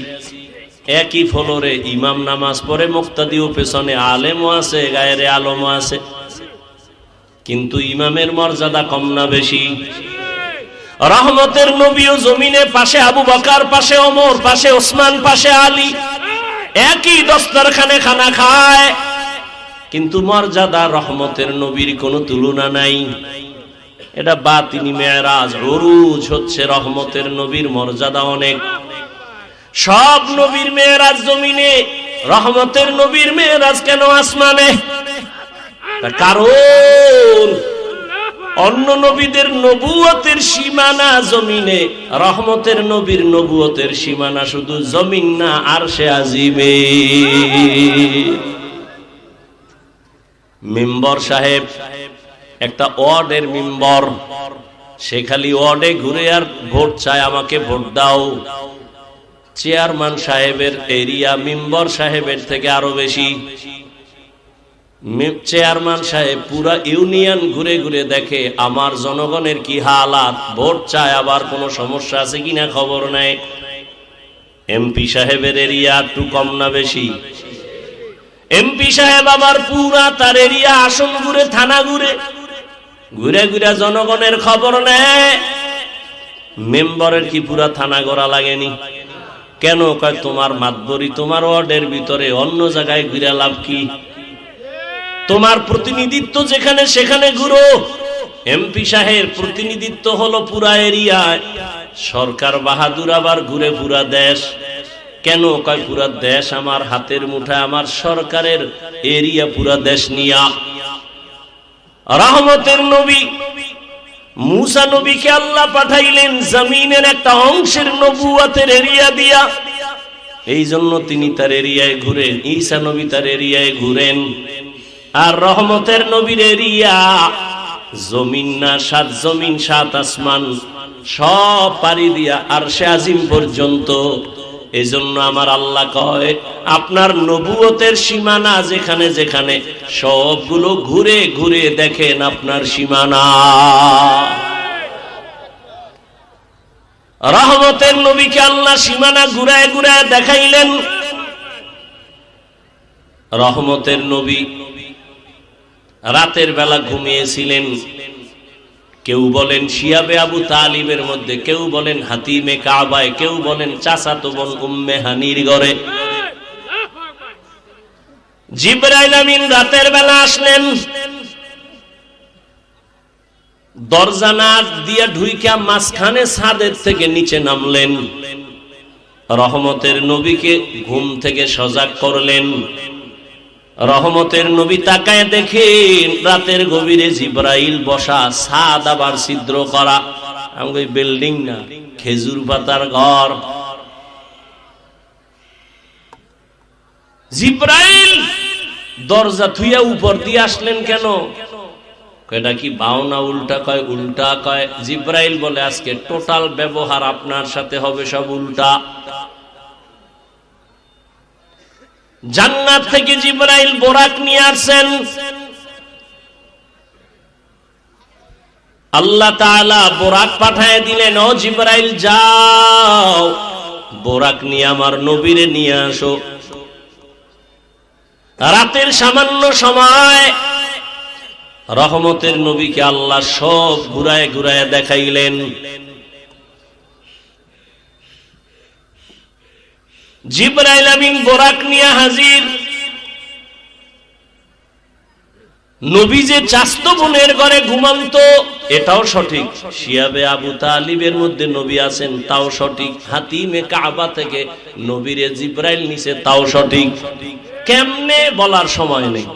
একই ফ্লোরে, ইমাম নামাজ পড়ে, মুক্তাদিও পেছনে, আলেমও আছে, গায়ের আলমও আছে, কিন্তু ইমামের মর্যাদা কম না বেশি? রহমতের নবীও জমিনে, পাশে আবু বকর, পাশে ওমর, পাশে ওসমান, পাশে আলী, একই দস্তরখানে খানা খায়, কিন্তু মর্যাদা রহমতের নবীর কোনো তুলনা নাই। এটা বাতিনি মেরাজ, উরুজ হচ্ছে রহমতের নবীর মর্যাদা অনেক। সব নবীর মেরাজ জমিনে, রহমতের নবীর মেরাজ কেন আসমানে? কারণ অন্য নবীদের নবুয়তের সীমানা জমিনে, রহমতের নবীর নবুয়তের সীমানা শুধু জমিন না, আরশে আজিমে। মেম্বার সাহেব, একটা ওয়ার্ডের মেম্বার, সে খালি ওয়ার্ডে ঘুরে আর ভোট চায়, আমাকে ভোট দাও। চেয়ারম্যান সাহেবের এরিয়া মেম্বার সাহেবের থেকে আরো বেশি। চেয়ারম্যান সাহেব পুরা ইউনিয়ন ঘুরে ঘুরে দেখে আমার জনগণের কি হালাত, ভোট চায়, আবার কোনো সমস্যা আছে কিনা খবর নেয়। এমপি সাহেবের এরিয়া একটু কম না বেশি? এমপি সাহেব আবার পুরা তার এরিয়া আসন ঘুরে, থানা ঘুরে, ঘুরে ঘুরে জনগণের খবর নেয়। মেম্বারের কি পুরা থানা গড়া লাগেনি? কেন? কয় তোমার মাতবরি তোমার ওয়ার্ডের ভিতরে, অন্য জায়গায় ঘুরে লাভ কি? তোমার প্রতিনিধিত্ব যেখানে সেখানে ঘুরো। এমপি সাহেব প্রতিনিধিত্ব হলো পুরা এরিয়ায়, সরকার বাহাদুর আবার ঘুরে পুরা দেশ। কেন? কয় পুরা দেশ আমার হাতের মুঠায়, আমার সরকারের এরিয়া পুরা দেশ নিয়া। রহমতের নবী মুসা নবীকে আল্লাহ পাঠাইলেন জমিনের একটা অংশের নবুয়তের এরিয়া দিয়া, এই জন্য তিনি তার এরিয়ায় ঘুরেন। ঈসা নবী তার এরিয়ায় ঘুরেন। আর রহমতের নবীর এরিয়া জমিন না, 7 জমিন 7 আসমান সব পাড়ি দিয়া আরশে আজিম পর্যন্ত। এজন্য আমার আল্লাহ কয় আপনার নবুয়তের সীমানা যেখানে যেখানে, সবগুলো ঘুরে ঘুরে দেখেন আপনার সীমানা। রহমতের নবীকে আল্লাহ সীমানা ঘুরায় ঘুরায় দেখাইলেন। রহমতের নবী রাতের বেলা ঘুমিয়েছিলেন। কেউ বলেন শিয়াবে আবু তালিবের মধ্যে, কেউ বলেন হাতিমে কাবায়, কেউ বলেন চাচাতো বোন উম্মে হানির ঘরে। জিবরাইল আমিন রাতের বেলা আসলেন, দরজা না দিয়া ঢুইকা মাঝখানে ছাদের থেকে নিচে নামলেন। রহমতের নবীকে ঘুম থেকে সজাগ করলেন। রহমতের নবী তাকায় দেখেন রাতের গভীরে জিবরাইল বসা, ছাদ আবার ছিদ্র করা। আমি বিল্ডিং না, খেজুর পাতার ঘর। জিবরাইল দরজা থুইয়া উপর দিয়ে আসলেন কেন? এটা কি বাউনা উল্টা? কয় উল্টা। কয় জিবরাইল বলে আজকে টোটাল ব্যবহার আপনার সাথে হবে সব উল্টা। জান্নাত থেকে জিবরাইল বোরাক নিয়ে আসেন। আল্লাহ তাআলা বোরাক পাঠায় দিলেন, ও জিবরাইল যাও, বোরাক নিয়ে আমার নবীরে নিয়ে আসো। রাতের সামান্য সময় রহমতের নবীকে আল্লাহ সব ঘুরায় ঘুরায় দেখাইলেন। জিবরাইল আমিন বোরাক নিয়ে হাজির। নবী যে চাস্তো বোনের ঘরে ঘুমান্ত, এটাও সঠিক। শিয়াবে আবু তালিবের মধ্যে নবী আছেন, তাও সঠিক। হাতিমে কাবা থেকে নবীরে জিবরাইল নিছে, তাও সঠিক। কেমনে বলার সময় নেই।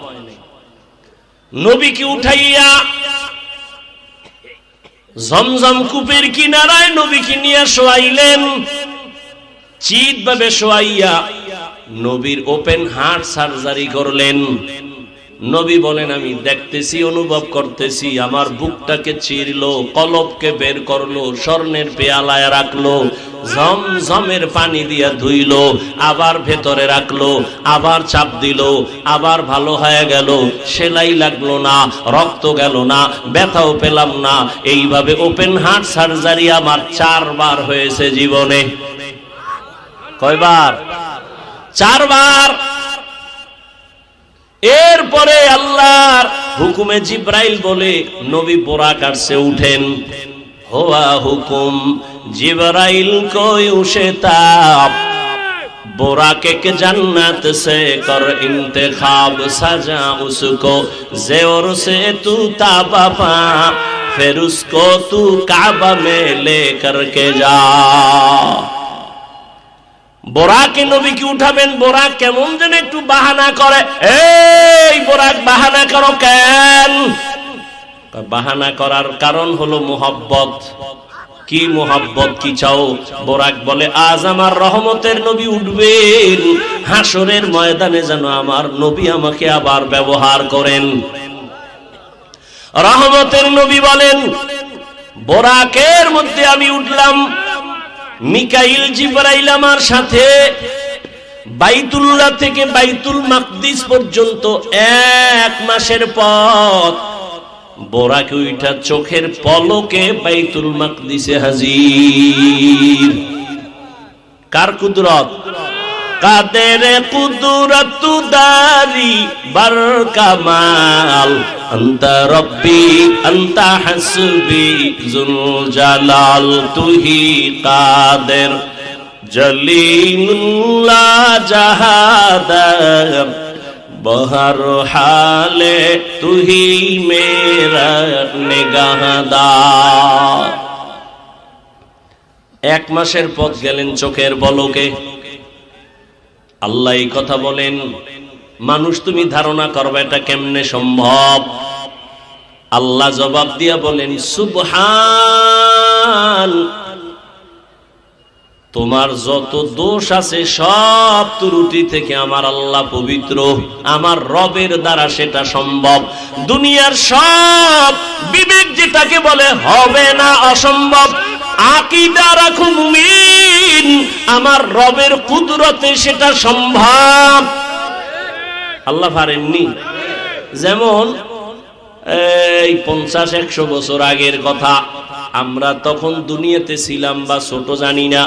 নবীকে উঠাইয়া জমজম কূপের কিনারায় নবীকে নিয়ে শোয়াইলেন। চিত ভাবে শোয়াইয়া নবীর ওপেন হার্ট সার্জারি করলেন। নবী বলেন আমি দেখতেছি, অনুভব করতেছি, আমার বুকটাকে চিরলো, কলবকে বের করলো, স্বর্ণের পেয়ালায় রাখলো, ঝমঝমের পানি দিয়া ধুইলো, আবার ভেতরে রাখলো, আবার চাপ দিল, আবার ভালো হয়ে গেল, সেলাই লাগলো না, রক্ত গেল না, ব্যথাও পেলাম না। এইভাবে ওপেন হার্ট সার্জারি আমার 4 বার হয়েছে জীবনে। কয়বার? 4 বার। এরপরে আল্লাহর হুকুমে জিব্রাইল বলে নবী বোরাক আসছে, উঠেন। हुआ हुकुम जिब्राइल को उशताब बोराके के जन्नत से कर इंतखाब सजा उसको ज़ेवर से तू ताबा पा फिर उसको तू काबा में लेकर के जा। बोराके नबी की उठाबेन, बोराक केमन जेन एकटू बाहाना करे, এই बोराक बाहाना करो केन? বাহানা করার কারণ হলো মোহাব্বত। কি মোহাব্বত, কি চাও? বোরাক বলে আজ আমার রহমতের নবী উঠবেন, হাসরের ময়দানে যেন আমার নবী আমাকে আবার ব্যবহার করেন। রহমতের নবী বলেন বোরাকের মধ্যে আমি উঠলাম, মিকাইল জিবরাইল আমার সাথে, বাইতুল্লাহ থেকে বাইতুল মাকদিস পর্যন্ত 1 মাসের পথ। বোরাকে উঠা চোখের পলকে বাইতুল মাকদিসে হাজির। কার কুদরত? কাদের কুদরত দারি বার কামাল আনতা রব্বি আনতা হাসবি যুল জালাল তুহি কাদের জলিলুল্লাহ জাহাদার बहर हाले तू ही मेरा निगाहदार। 1 মাসের পথ গেলেন চোখের পলকে। আল্লাহ এই কথা বলেন, মানুষ তুমি ধারণা করবে এটা কেমনে সম্ভব? আল্লাহ জবাব দিয়া বলেন সুবহান, তোমার যত দোষ আছে সব ত্রুটি থেকে আমার আল্লাহ পবিত্র, আমার রবের দ্বারা সেটা সম্ভব। দুনিয়ার সব বিবেক যেটাকে বলে হবে না, অসম্ভব, আকীদা রাখো মুমিন, আমার রবের কুদরতে সেটা সম্ভব। আল্লাহ পারেননি? যেমন এই 50-100 বছর আগের কথা, আমরা তখন দুনিয়াতে ছিলাম বা ছোট জানি না,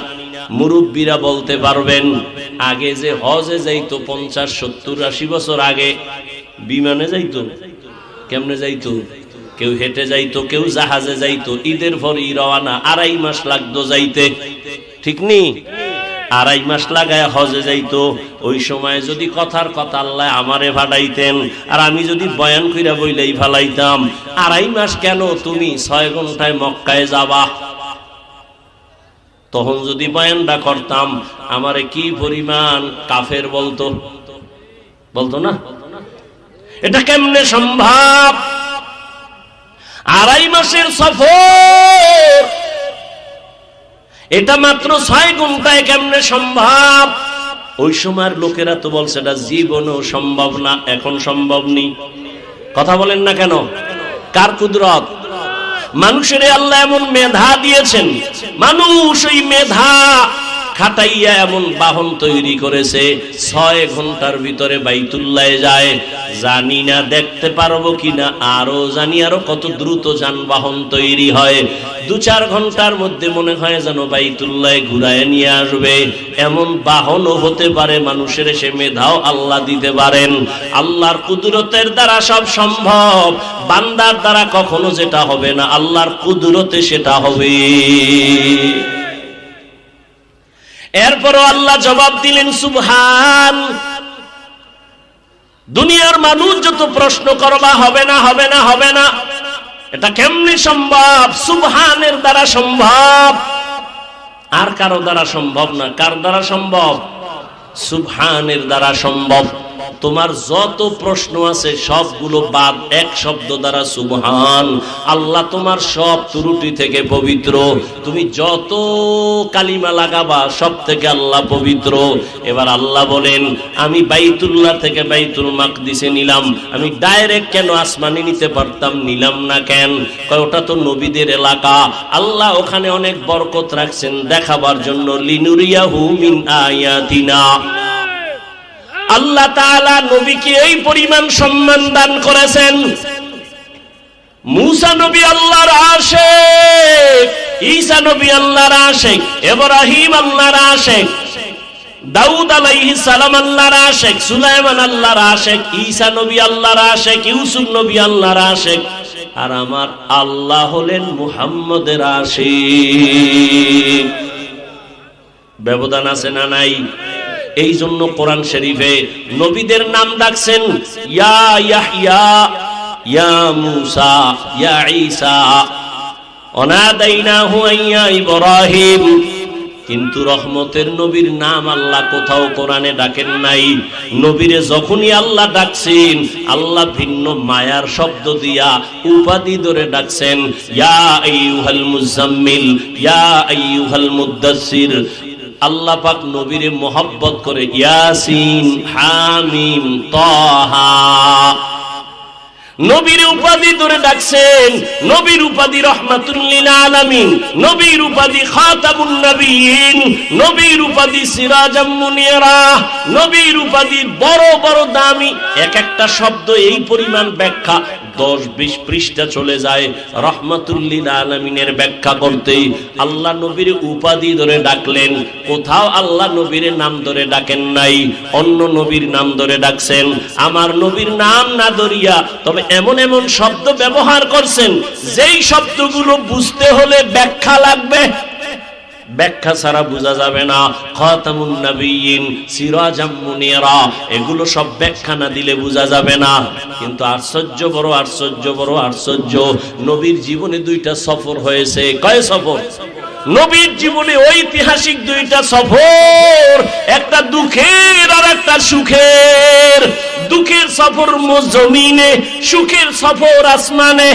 মুরব্বীরা বলতে পারবেন, আগে যে হজে যাইতো 50, 70, 80 বছর আগে বিমানে যাইতো। কেমনে যাইতো? কেউ হেঁটে যাইতো, কেউ জাহাজে যাইতো। ঈদের পর রওনা, 2.5 মাস লাগতো যাইতে, ঠিক নি? 2.5 মাস লাগায় হজে যাইতো। ওই সময় যদি কথার কথা আল্লাহ আমারে ফাটাইতেন, আর আমি যদি বয়ান কইরা বইলেই ফালাইতাম, 2.5 মাস কেন, তুমি 6 ঘন্টায় মক্কায় যাবা। তখন যদি বয়ানটা করতাম, আমারে কি পরিমাণ কাফের বলতো, বলতো না? এটা কেমনে সম্ভব? 2.5 মাসের সফর, এটা মাত্র 6 ঘন্টায় কেমনে সম্ভব? ওই সময়ের লোকেরা তো বলছে এটা জীবনেও সম্ভব না। এখন সম্ভব নেই। কথা বলেন না কেন? কার কুদরত? মানুষের আল্লাহ এমন মেধা দিয়েছেন, মানুষ ওই মেধা খাটাইয়া এমন বাহন তৈরি করেছে, 6 ঘন্টার ভিতরে বাইতুল্লাহে যায়। জানি না দেখতে পারবো কিনা, আরো জানি আরো কত দ্রুত যানবাহন তৈরি হয়। 2-4 ঘন্টার মধ্যে মনে হয় যেন বাইতুল্লাহে ঘুরায় নিয়ে আসবে। এমন বাহনও হতে পারে, মানুষের সে মেধাও আল্লাহ দিতে পারেন। আল্লাহর কুদরতের দ্বারা সব সম্ভব, বান্দার দ্বারা কখনো যেটা হবে না, আল্লাহর কুদরতে সেটা হবে। এরপরও আল্লাহ জবাব দিলেন সুবহান। দুনিয়ার মানুষ যত প্রশ্ন করবা হবে না, হবে না, হবে না, এটা কেমনে সম্ভব? সুবহানের দ্বারা সম্ভব, আর কারো দ্বারা সম্ভব না। কার দ্বারা সম্ভব? সুবহানের দ্বারা সম্ভব। তোমার যত প্রশ্ন আছে সবগুলো বাদ এক শব্দ দ্বারা সুবহান। আল্লাহ তোমার সব ত্রুটি থেকে পবিত্র। তুমি যত কালিমা লাগাবা সব থেকে আল্লাহ পবিত্র। এবার আল্লাহ বলেন, আমি বাইতুল্লাহ থেকে বাইতুল মাকদিসে নিলাম, আমি ডাইরেক্ট কেন আসমানে নিতে পারতাম, নিলাম না কেন? কয় ওটা তো নবীদের এলাকা, আল্লাহ ওখানে অনেক বরকত রাখছেন দেখাবার জন্য। লিনুরিয়াহু মিন আয়াতিনা। আল্লাহ তাআলা নবীকে এই পরিমাণ সম্মান দান করেছেন। মুসা নবী আল্লাহর আশিক, ঈসা নবী আল্লাহর আশিক, ইব্রাহিম আল্লাহর আশিক, দাউদ আলাইহিস সালাম আল্লাহর আশিক, সুলাইমান আল্লাহর আশিক, ঈসা নবী আল্লাহর আশিক, ইউসুফ নবী আল্লাহর আশিক। আর আমার আল্লাহ হলেন মুহাম্মদের আশিক। ব্যবধান আছে না নাই? এই জন্য কোরআন শরীফে নবীদের নাম ডাকছেন ইয়া ইয়াহইয়া, ইয়া মূসা, ইয়া ঈসা, অনাদাইনাহু ইয়া ইব্রাহিম। কিন্তু রহমতের নবীর নাম আল্লাহ কোথাও কোরআনে ডাকেন নাই। নবীরে যখনই আল্লাহ ডাকছেন, আল্লাহ ভিন্ন মায়ার শব্দ দিয়া উপাধি ধরে ডাকছেন, ইয়া আইয়ুহাল মুজাম্মিল, ইয়া আইয়ুহাল মুদ্দাসসির। আল্লাহ পাক নবীরে মোহাব্বত করে ইয়াসিন, হামিম, তাহা। নবীর উপাধি ধরে ডাকছেন। নবীর উপাধি রাহমাতুল লিল আলামিন, নবীর উপাধি খাতামুন নবিয়্যিন, নবীর উপাধি সিরাজাম মুনিরা, নবীর উপাধি বড় বড় দামি। এক একটা শব্দ এই পরিমাণ ব্যাখ্যা 10-20 পৃষ্ঠা চলে যায় রাহমাতুল লিল আলামিনের ব্যাখ্যা করতে। আল্লাহ নবীর উপাধি ধরে ডাকলেন, কোথাও আল্লাহ নবীর নাম ধরে ডাকেন নাই, অন্য নবীর নাম ধরে ডাকছেন। আমার নবীর নাম না ধরিয়া তবে এমন এমন শব্দ ব্যবহার করছেন যেই শব্দগুলো বুঝতে হলে ব্যাখ্যা লাগবে, ব্যাখ্যা ছাড়া বোঝা যাবে না। খাতামুন নবিয়্যিন, সিরাজাম মুনিরা, এগুলো সব ব্যাখ্যা না দিলে বোঝা যাবে না। কিন্তু আশ্চর্য বড় আশ্চর্য বড় আশ্চর্য, নবীর জীবনে 2টা সফর হয়েছে। কয় সফর? নবীর জীবনে ঐতিহাসিক 2টা সফর, একটা দুঃখের আর একটা সুখের। দুঃখের সফর জমিনে, সুখের সফর আসমানে।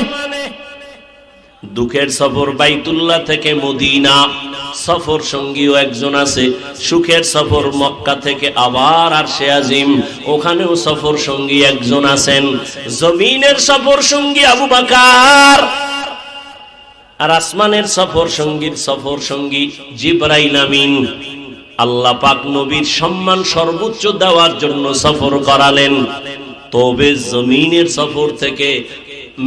দুঃখের সফর বাইতুল্লাহ থেকে মদিনা, সফর সঙ্গীও একজন আছে। সুখের সফর মক্কা থেকে আবার আরশে আজিম, ওখানেও সফর সঙ্গী একজন আছেন। জমিনের সফর সঙ্গী আবু বকর, আর আসমানের সফর সঙ্গী জিবরাইল আমিন। আল্লাহ পাক নবীর সম্মান সর্বোচ্চ দেওয়ার জন্য সফর করালেন। তবে জমিনের সফর থেকে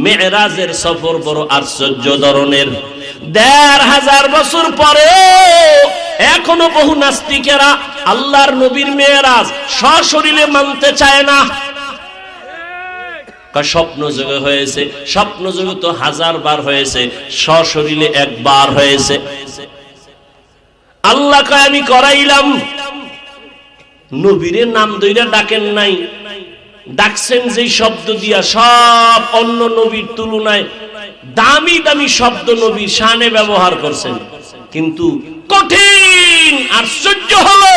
মেরাজের সফর বড় আশ্চর্য ধরনের। 1500 বছর পরে এখনো বহু নাস্তিকেরা আল্লাহর নবীর মেরাজ সশরীরে মানতে চায় না। স্বপ্ন যোগে হয়েছে, স্বপ্ন যোগে তো 1000 বার হয়েছে, সশরীরে একবার হয়েছে। আল্লাহ কয় আমি করাইলাম। নবীর নাম ধইরা ডাকেন নাই, ডাকছেন যে শব্দ দিয়া সব অন্য নবীর তুলনায় দামি দামি শব্দ নবীর শানে ব্যবহার করছেন। কিন্তু কঠিন আশ্চর্য হলো,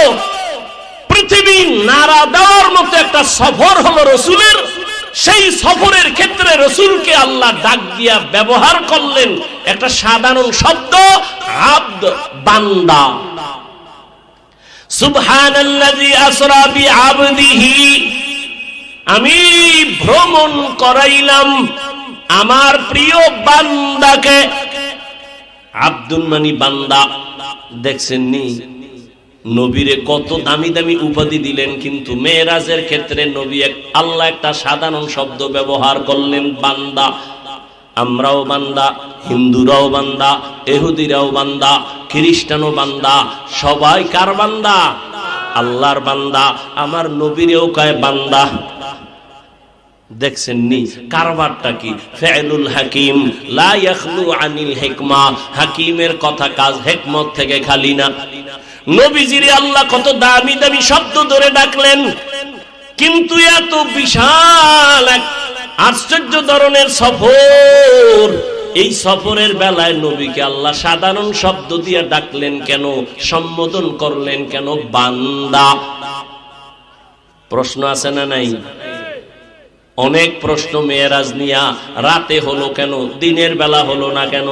পৃথিবী নাড়া দেওয়ার মতো একটা সফর হলো রসুলের। সেই সফরের ক্ষেত্রে রসুলকে আল্লাহ ডাক দিয়া ব্যবহার করলেন একটা সাধারণ শব্দ, আব্দ, বান্দা। সুবহানাল্লাযী আসরা বিআবদিহি, আমি ভ্রমণ করাইলাম আমার প্রিয় বান্দাকে। আব্দুল মানি বান্দা। দেখছেন নি নবীরে কত দামি দামি উপাধি দিলেন, কিন্তু মেরাজের ক্ষেত্রে নবী আল্লাহ একটা সাধারণ শব্দ ব্যবহার করলেন, বান্দা। আমরাও বান্দা, হিন্দুরাও বান্দা, ইহুদিরাও বান্দা, খ্রিস্টানও বান্দা। সবাই কার বান্দা? আল্লাহর বান্দা। আমার নবীরেও কয় বান্দা। দেখছেন নি কারবারটা কি? ফি'লুল হাকিম লা ইয়াখলু আনিল হিকমা। হাকিমের কথা কাজ হিকমত থেকে খালি না। নবীজিরে আল্লাহ কত দামি দামি শব্দ ধরে ডাকলেন, কিন্তু এত বিশাল এক আশ্চর্য ধরনের সফর, এই সফরের বেলায় নবীকে আল্লাহ সাধারণ শব্দ দিয়ে ডাকলেন কেন? সম্বোধন করলেন কেন? বান্দা। প্রশ্ন আছে না নাই? অনেক প্রশ্ন মেয়েরাজ নিয়া। রাতে হলো কেন, দিনের বেলা হলো না কেন?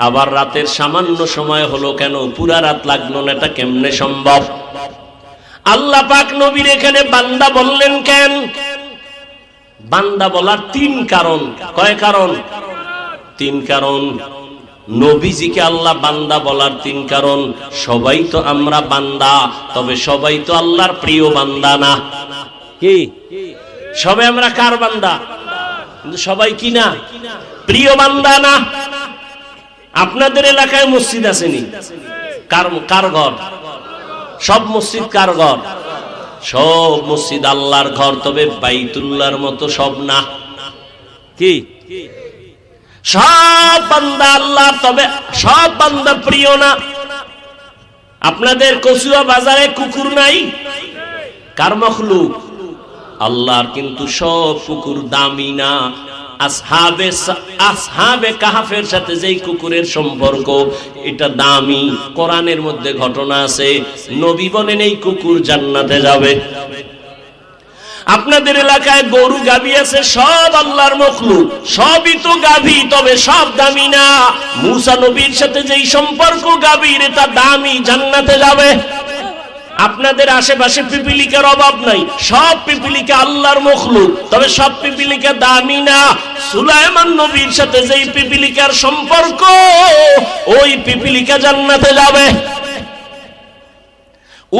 আবার রাতের সামান্য সময় হলো কেন, পুরা রাত লাগলো না, এটা কেমনে সম্ভব? আল্লাহ পাক নবীর এখানে বান্দা বললেন কেন? বান্দা বলার তিন কারণ। কয় কারণ? তিন কারণ। নবীজিকে আল্লাহ বান্দা বলার তিন কারণ। সবাই তো আমরা বান্দা, তবে সবাই তো আল্লাহর প্রিয় বান্দা না। কি সবাই আমরা কার বান্দা? কিন্তু সবাই কি না? প্রিয় বান্দা না। আপনাদের এলাকায় মসজিদ আসেনি? কার ঘর? সব মসজিদ কার ঘর? সব মসজিদ আল্লাহর ঘর, তবে বাইতুল্লাহর মতো সব না। কি সব বান্দা আল্লাহ, তবে সব বান্দা প্রিয় না। আপনাদের কচুয়া বাজারে কুকুর নাই? কার মখলুক? আল্লাহর। কিন্তু সব কুকুর দামি না। আসহাবে কাহাফের সাথে যেই কুকুরের সম্পর্ক, এটা দামি। কোরআনের মধ্যে ঘটনা আছে, নবী বলেন এই কুকুর জান্নাতে যাবে। আপনাদের এলাকায় গরু গাভী আছে, সব আল্লাহর মখলুক, সবই তো গাভী, তবে সব দামি না। মুসা নবীর সাথে যেই সম্পর্ক গাভীর, এটা দামি, জান্নাতে যাবে। আপনাদের আশেপাশে পিপিলিকার অভাব নাই, সব পিপিলিকা আল্লাহর মখলুক, তবে সব পিপিলিকা দামি না। সুলাইমান নবীর সাথে যেই পিপিলিকার সম্পর্ক, ওই পিপিলিকা জান্নাতে যাবে।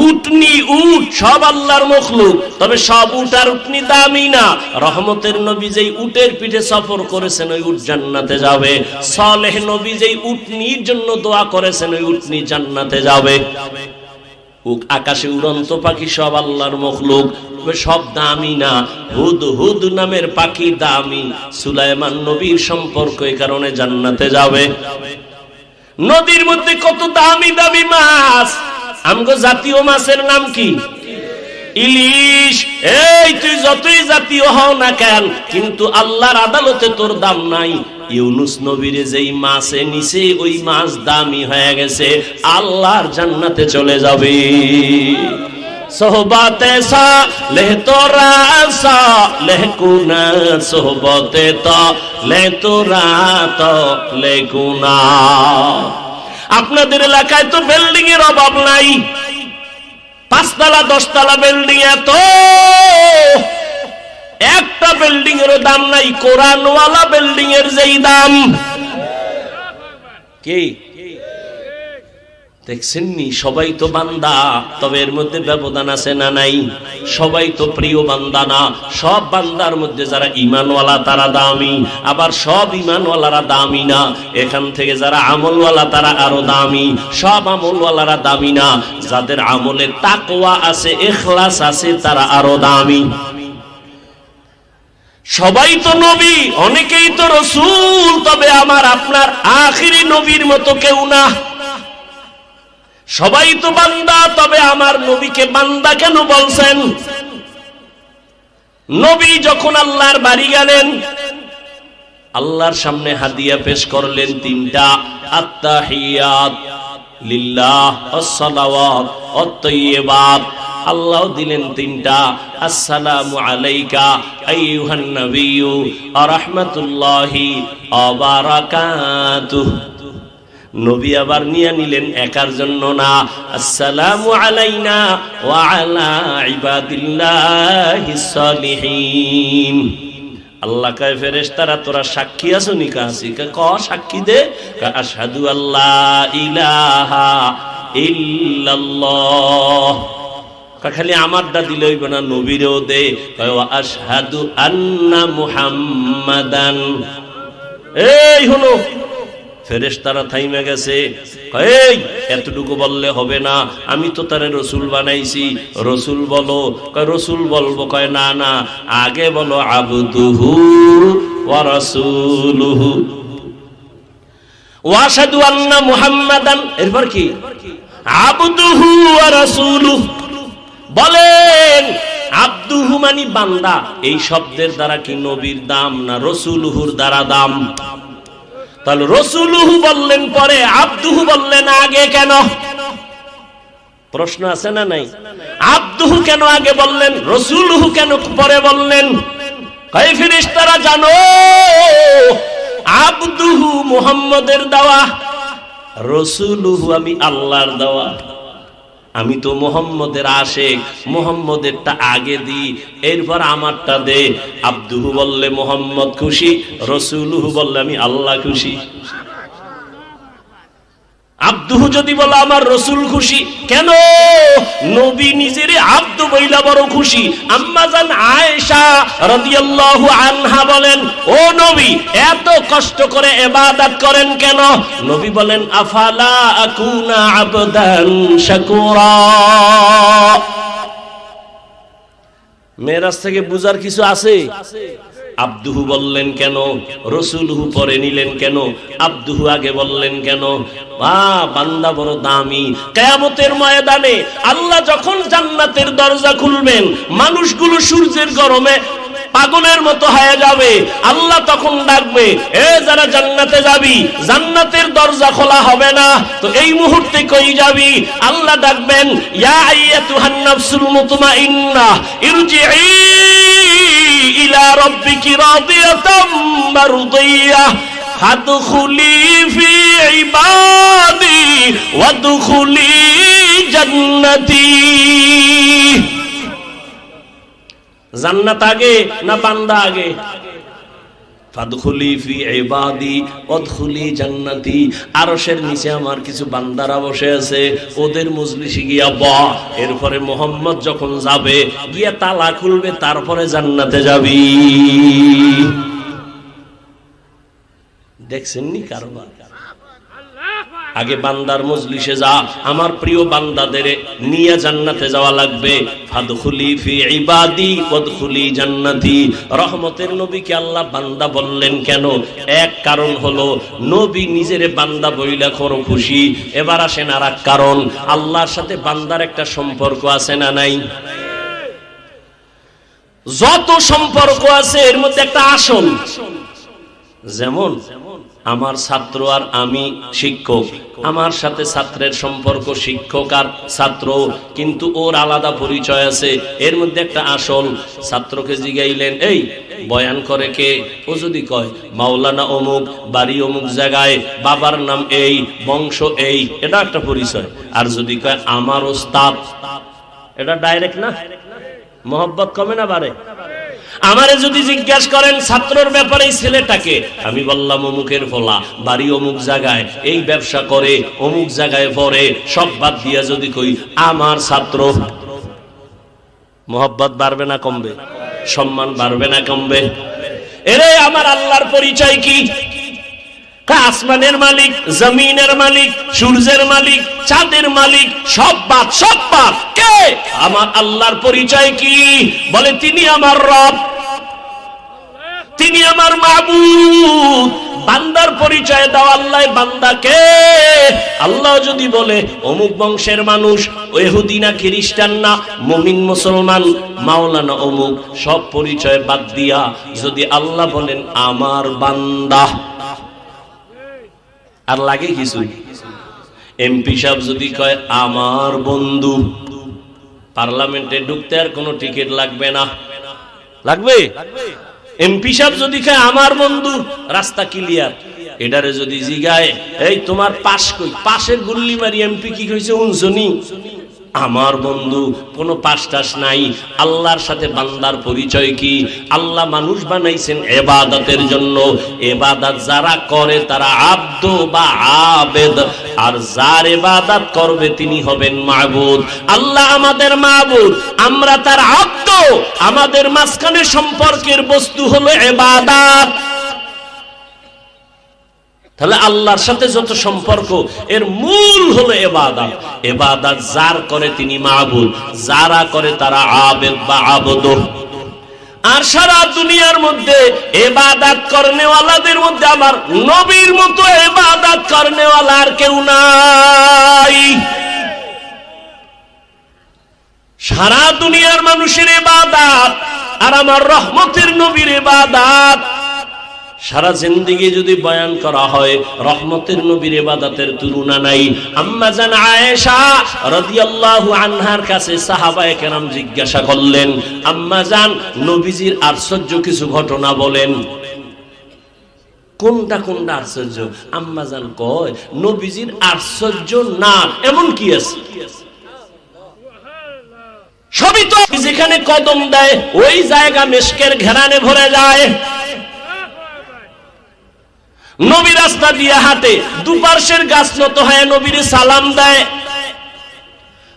উটনি, উট সব আল্লাহর মখলুক, তবে সব উট আর উটনি দামি না। রহমতের নবী যেই উটের পিঠে সফর করেছেন, ওই উট জান্নাতে যাবে। সালেহ নবী যেই উটনির জন্য দোয়া করেছেন, ওই উটনি জান্নাতে যাবে। আকাশে উড়ন্ত পাখি সব আল্লাহর মখলুক, সব দামি না। হুদ হুদ নামের পাখি দামি। সুলাইমান নবীর সম্পর্ক, এই কারণে জান্নাতে যাবে। নদীর মধ্যে কত দামি দামি মাছ। আমগো জাতীয় মাছের নাম কি? ইলিশ। এই তুই যতই জাতীয় হও না কেন, কিন্তু আল্লাহর আদালতে তোর দাম নাই। ইউনুস নবীরে যেই মাছে নিছে, ওই মাছ দামি হয়ে গেছে, আল্লাহর জান্নাতে চলে যাবে। সোহবতে সালেহ তোরা সালেহ কুনা, সোহবতে তালেহ তোরা তালেহ কুনা। আপনাদের এলাকায় তো বিল্ডিং এর অভাব নাই, 5 তলা 10 তলা বিল্ডিং, এত একটা বিল্ডিং এর দাম নাই কোরআনওয়ালা বিল্ডিং এর যেই দাম। কি দেখছেন নি? সবাই তো বান্দা, তবে এর মধ্যে ব্যবধান আছে না নাই? সবাই তো প্রিয় বান্দা না। সব বান্দার মধ্যে যারা ঈমানওয়ালা তারা দামি, আবার সব ঈমানওয়ালারা দামি না। এখান থেকে যারা আমলওয়ালা তারা আরো দামি, সব আমলওয়ালারা দামি না। যাদের আমলে তাকওয়া আছে, ইখলাস আছে, তারা আরো দামি। সবাই তো নবী, অনেকেই তো রাসূল, তবে আমার আপনার আখিরি নবীর মতো কেউ না। সবাই তো বান্দা, তবে আমার নবীকে বান্দা কেন বলছেন? নবী যখন আল্লাহর বাড়ি গেলেন, আল্লাহর সামনে হাদিয়া পেশ করলেন তিনটা। আত্তাহিয়াত লিল্লাহ, আসসালাওয়াত আত-তাইয়্যিবাত। আল্লাহ দিলেন তিনটা। আসসালামু আলাইকা আইয়ুহান নাবিয়্যু ওয়া রাহমাতুল্লাহি ওয়া বারাকাতুহু। নবী আবার নিয়ে নিলেন একার জন্য না, আসসালামু আলাইনা ওয়া আলা ইবাদিল্লাহিস সালিহিন। আল্লাহ কয় ফেরেশতারা তোরা সাক্ষী আছো নি? কাছি ক সাক্ষী দে। আশহাদু আল্লা ইলাহা ইল্লাল্লাহ। খালি আমারটা দিলে হইবে না, নবীরও দে। কয় আশহাদু আন্না মুহাম্মাদান। এই হলো ফেরেশতারা থাইমে গেছে। এই এতটুকু বললে হবে না, আমি তো তারে রসুল বানাইছি, রসুল বলো। কয় রসুল বলবো? কয় না না, আগে বলো আবদুহু ওয়া রাসূলুহু ওয়া আশহাদু আন্না মুহাম্মাদান। এরপর কি? আবদুহু ওয়া রাসূলুহু। বলেন আবদুহু মানে বান্দা। এই শব্দের দ্বারা কি নবীর দাম না রাসূলুহুর দ্বারা দাম? তাহলে রাসূলুহু বললেন পরে, আবদুহু বললেন আগে কেন? প্রশ্ন আছে না নাই? আব্দুহু কেন আগে বললেন, রাসূলুহু কেন পরে বললেন? কয় ফেরেশতারা জানো, আব্দুহু মুহাম্মদের দেওয়া, রাসূলুহু আমি আল্লাহর দেওয়া। আমি তো মুহাম্মদের আশিক, মুহাম্মদেরটা আগে দি, এরপর আমারটা দে। আব্দুহু বললে মুহাম্মদ খুশি, রাসূলুহু বললে আমি আল্লাহ খুশি। আব্দুহু যদি বলে আমার রাসূল খুশি, কেন? নবী নিজেরে আব্দু বইলা বড় খুশি। আম্মা জান আয়েশা রাদিয়াল্লাহু আনহা বলেন, ও নবী এত কষ্ট করে ইবাদত করেন কেন? নবী বলেন, আফালা আকুনা আবদান শাকুরা। মেরাজ থেকে বুঝার কিছু আছে? আব্দুহু বললেন কেন, রাসূলুহু পরে নিলেন কেন, আব্দুহু আগে বললেন কেন? বান্দা বড় দামি। কিয়ামতের ময়দানে আল্লাহ যখন জান্নাতের দরজা খুলবেন, মানুষগুলো সূর্যের গরমে পাগলের মতো হয়ে যাবে। আল্লাহ তখন ডাকবে, এ যারা জান্নাতে যাবি, জান্নাতের দরজা খোলা হবে না, তো এই মুহূর্তে কই যাবি? আল্লাহ ডাকবেন, ইয়া আইয়াতুহান নাফসুল মুতমাইন্নাহ ইরজিই ইলা রাব্বিকি রাদিয়াতাম মারদিয়াহ ফাদখুলি ফি ইবাদি ওয়াদখুলি জান্নাতি। জান্নাত আগে না বান্দা আগে? ফাদখুলি ফি ইবাদি ওয়াদখুলি জান্নাতি। আরশের নিচে আমার কিছু বান্দারা বসে আছে, ওদের মজলিসে গিয়া বহ। এরপরে মুহাম্মদ যখন যাবে, গিয়া তালা খুলবে, তারপরে জান্নাতে যাবি। দেখছেন নি কারবার? আগে বান্দার মজলিসে যা, আমার প্রিয় বান্দাদের নিয়ে জান্নাতে যাওয়া লাগবে। ফাদখুলি ফি ইবাদি ওয়াদখুলি জান্নাতি। রহমতের নবীকে আল্লাহ বান্দা বললেন কেন? এক কারণ হলো নবী নিজের বান্দা বইলা খর খুশি। এবার আসেন আর এক কারণ, আল্লাহর সাথে বান্দার একটা সম্পর্ক আছে না নাই? যত সম্পর্ক আছে এর মধ্যে একটা আসল, যেমন আমার ছাত্র আর আমি শিক্ষক, আমার সাথে ছাত্রের সম্পর্ক শিক্ষক আর ছাত্র, কিন্তু ওর আলাদা পরিচয় আছে। এর মধ্যে একটা আসল। ছাত্রকে জিগাইলেন, এই বয়ান করে কে? ও যদি কয় মাওলানা অমুক, বাড়ি অমুক জায়গায়, বাবার নাম এই, বংশ এই, এটা একটা পরিচয়। আর যদি কয় আমার ওস্তাদ, এটা ডাইরেক্ট না? মহব্বত কমে না বাড়ে? আমারে যদি জিজ্ঞাসা করেন ছাত্রর ব্যাপারে ছেলেটাকে, আমি বললাম অমুকের ফলা, বাড়ি অমুক জায়গায়, এই ব্যবসা করে, অমুক জায়গায় পড়ে, সব বাদ দিয়া যদি কই আমার ছাত্র, মহব্বত বাড়বে না কমবে? সম্মান বাড়বে না কমবে? এরে আমার আল্লাহর পরিচয় কি? আসমানের মালিক, জমিনের মালিক, সূর্যের মালিক, চাঁদের মালিক, সব বাদ, সব বাদ। কে? আমার আল্লাহর পরিচয় কি? বলে তিনি আমার রব, তিনি আমার মাবুদ। বান্দার পরিচয় দাও, আল্লাহ বান্দাকে। আল্লাহ যদি বলে অমুক বংশের মানুষ, ইহুদি না খ্রিস্টান না মুমিন মুসলমান, মাওলানা অমুক, সব পরিচয় বাদ দিয়া যদি আল্লাহ বলেন আমার বান্দা, আর লাগে কিছু? এমপি সাহেব যদি কয় আমার বন্ধু, পার্লামেন্টে ঢুকতে আর কোনো টিকিট লাগবে না? লাগবে? এমপি সাহেব যদি কয় আমার বন্ধু, রাস্তা ক্লিয়ার। এটারে যদি জিগায়, এই তোমার পাশ কই, পাশের গুল্লি মারি এমপি কি কইছে শুনছনি? আমার বন্ধু, কোনো পাশ টাস নাই। আল্লাহর সাথে বান্দার পরিচয় কি? আল্লাহ মানুষ বানাইছেন ইবাদতের জন্য। ইবাদত যারা করে তারা আব্দ বা আবেদ, আর যার ইবাদত করবে তিনি হবেন মাবুদ। আল্লাহ আমাদের মাবুদ, আমরা তার আব্দ। আমাদের মাঝখানে সম্পর্কের বস্তু হলো ইবাদত। তাহলে আল্লাহর সাথে যত সম্পর্ক, এর মূল হলো ইবাদত। ইবাদত যার করে তিনি মাবুদ, যারা করে তারা আবেদ বা আবদ। আর সারা দুনিয়ার মধ্যে ইবাদত করনেওয়ালাদের মধ্যে আমার নবীর মতো ইবাদত করনেওয়ালা আর কেউ নাই। সারা দুনিয়ার মানুষের ইবাদত আর আমার রহমতের নবীর ইবাদত সারা জিন্দেগি যদি বয়ান করা হয় রহমতের নবীর ইবাদতের তুলনা নাই। আম্মা জান আয়েশা রাদিয়াল্লাহু আনহার কাছে সাহাবায়ে কেরাম জিজ্ঞাসা করলেন, আম্মা জান নবীজির আশ্চর্য কিছু ঘটনা বলেন। কোনটা কোনটা আশ্চর্য? আম্মা জান কয়, নবীজির আশ্চর্য না এমন কি আছে? সবই তো যেখানে কদম দেয় ওই জায়গা মিশকের ঘেরানে ভরে যায়। নবী রাস্তা দিয়ে হাঁটে, দুপার্শ্বের গাছ নত হয়ে নবীর সালাম দেয়।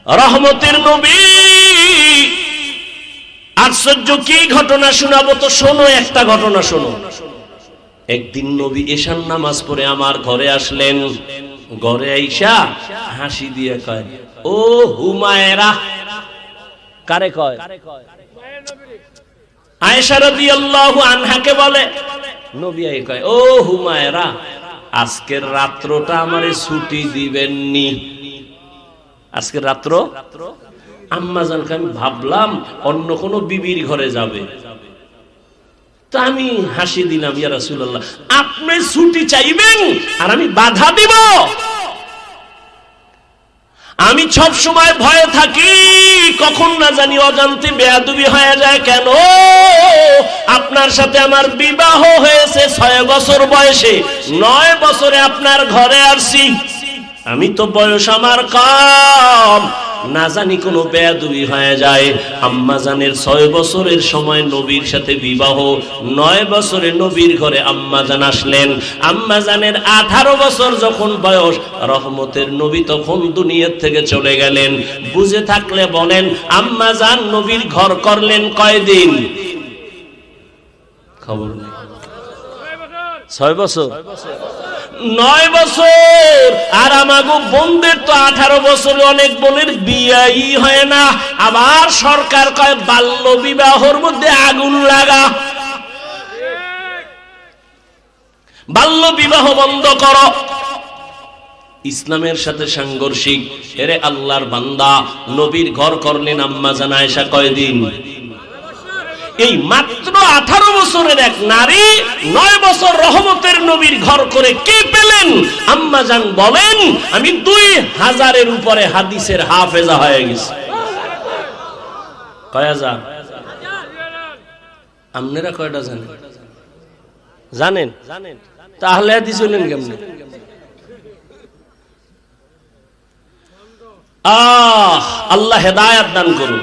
রহমতের নবী আশ্চর্য কি ঘটনা শোনাবো? তো শোনো, একটা ঘটনা শোনো। একদিন নবী এশার নামাজ পড়ে আমার ঘরে আসলেন। ঘরে আইসা হাসি দিয়ে কয়, ও হুমায়রা। কারে কয়? আয়েশা রাদিয়াল্লাহু আনহাকে বলে। নবী আই কয়, ও হুমায়রা, আজকের রাত্রটা আমারে ছুটি দিবেননি? আজকের রাত্র? আম্মা জানকে আমি ভাবলাম অন্য কোন বিবির ঘরে যাবে, তো আমি হাসি দিলাম, ইয়া রাসূলুল্লাহ আপনি ছুটি চাইবেন আর আমি বাধা দিব? আমি সব সময় ভয়ে থাকি কখন না জানি অজান্তে বেয়াদবি হয়ে যায়। কেন? আপনার সাথে আমার বিবাহ হয়েছে 6 বছর বয়সে, 9 বছরে আপনার ঘরে আসছি। আমি তো বয়স আমার কম, না জানি কোনো বেয়াদবি হয়ে যায়। আম্মা জানের 6 বছরের সময় নবীর সাথে বিবাহ, 9 বছরে নবীর ঘরে আম্মা জান আসলেন। আম্মা জানের 18 বছর যখন বয়স, রহমতের নবী তখন দুনিয়ার থেকে চলে গেলেন। বুঝে থাকলে বলেন, আম্মা জান নবীর ঘর করলেন কয়দিন? খবর নেই। 6 বছর, 9 বছর। আর আমাগো বোনদের তো 18 বছরে অনেক বোনের বিয়েই হয় না। আবার সরকার কয় বাল্য বিবাহর মধ্যে আগুন লাগা, বাল্য বিবাহ বন্ধ করো। ইসলামের সাথে সাংঘর্ষিক। এরে আল্লাহর বান্দা, নবীর ঘর করলেন আম্মা জান আয়েশা কয়দিন? এই মাত্র 18 বছরের এক নারী 9 বছর রহমতের নবীর ঘর করে কে পেলেন? আম্মা জান বলেন, আমি 2000-এর উপরে হাদিসের হাফেজা হয়ে গেছি। কয় হাজার? আপনারা কয়টা জানেন? জানেন? তাহলে হাদিস হলেন কেমনে? আল্লাহ হেদায়েত দান করুন।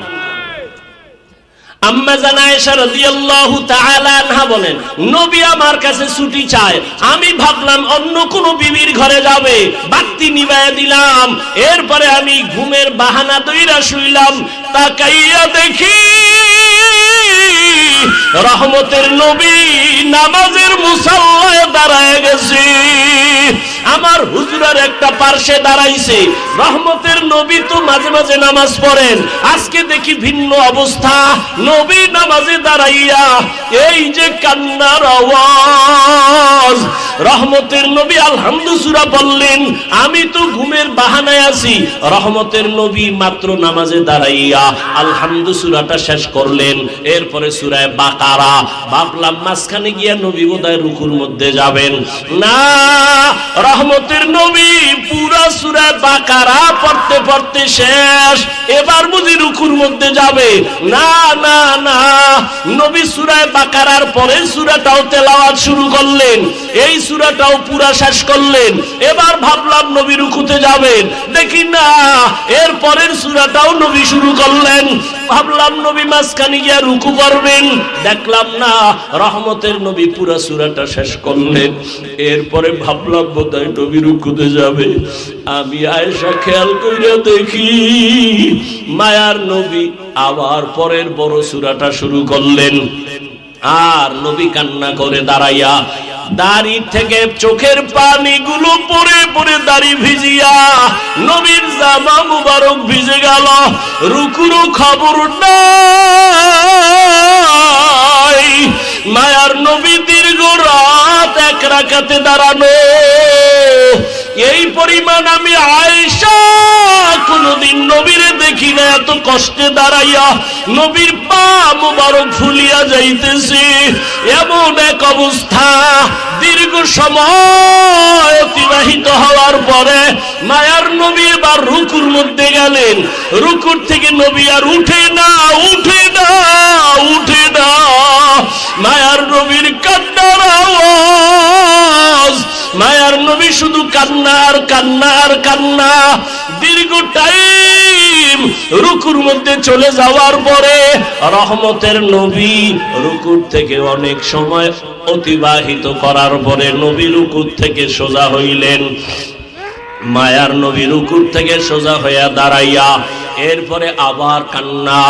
আম্মা জান আয়েশা রাদিয়াল্লাহু তাআলা আনহা বলেন, নবী আমার কাছে ছুটি চায়। আমি ভাবলাম অন্য কোন বিবির ঘরে যাবে, বাতি নিভায়া দিলাম। এরপরে আমি ঘুমের বাহানা দইরা শুইলাম। তাকাইয়া দেখি রহমতের নবী নামাজের মুসাল্লায় দাঁড়ায় গেছে। আমার হুজুরের একটা পার্শ্বে দাঁড়াইছে। রহমতের নবী তো মাঝে মাঝে নামাজ পড়েন, আজকে দেখি ভিন্ন অবস্থা। নবী নামাজে দাঁড়াইয়া এই যে কান্নার আওয়াজ। রহমতের নবী আলহামদু সূরা বললেন, আমি তো ঘুমের বাহানায় আছি। রহমতের নবী মাত্র নামাজে দাঁড়াইয়া আলহামদু সূরাটা শেষ করলেন। এরপরে সূরা বাকারা। ভাবলাম মাঝখানে গিয়া নবী বোধহয় রুকুর মধ্যে যাবেন। না, রহমতের নবী পুরা সূরা বাকারা পড়তে পড়তে শেষ। এবার বুঝি রুকুর মধ্যে যাবে? না না না, নবী সূরা বাকারার পরে সূরাটাও তেলাওয়াত শুরু করলেন, এই সূরাটাও পুরা শেষ করলেন। এবার ভাবলাম নবী রুকুতে যাবেন, দেখি না এর পরের সূরাটাও নবী শুরু করলেন। ভাবলাম নবী মাঝখানে গিয়া রুকু করবেন, দেখলাম না রহমতের নবী পুরা সূরাটা শেষ করলেন। এরপরে ভাবলাম বোধহয় নবী রুকুতে যাবে। আমি আয়েশা খেয়াল কইরা দেখি মায়ার নবী আবার পরের বড় সূরাটা শুরু করলেন। আর নবী কান্না করে দাঁড়াইয়া, দাড়ি থেকে চোখের পানিগুলো পড়ে পড়ে দাড়ি ভিজিয়া নবীর জামা মুবারক ভিজে গেল। রুকুরও খবর নাই। মায়ার নবী দীর্ঘ রাত 1 রাকাতে দাঁড়ানো। এই পরিমাণ আমি আয়েশা কোনদিন নবীরে দেখি না এত কষ্টে দাঁড়াইয়া, নবীর পা মুবারক ফুলিয়া যাইতেছে। এমন এক অবস্থা, দীর্ঘ সময় অতিবাহিত হওয়ার পরে মায়ার নবী এবার রুকুর মধ্যে গেলেন। রুকুর থেকে নবী আর উঠে না, উঠে না, উঠে না। মায়ার নবীর কান্নার আওয়াজ, মায়ার নবী শুধু কান্না আর কান্না আর কান্না। দীর্ঘ টাইম রুকুর মধ্যে চলে যাওয়ার পরে রহমতের নবী রুকুর থেকে অনেক সময় অতিবাহিত করার পরে নবী রুকুর থেকে সোজা হইলেন। মায়ার নবী রুকুর থেকে সোজা হইয়া দাঁড়াইয়া এরপরে আবার কান্না।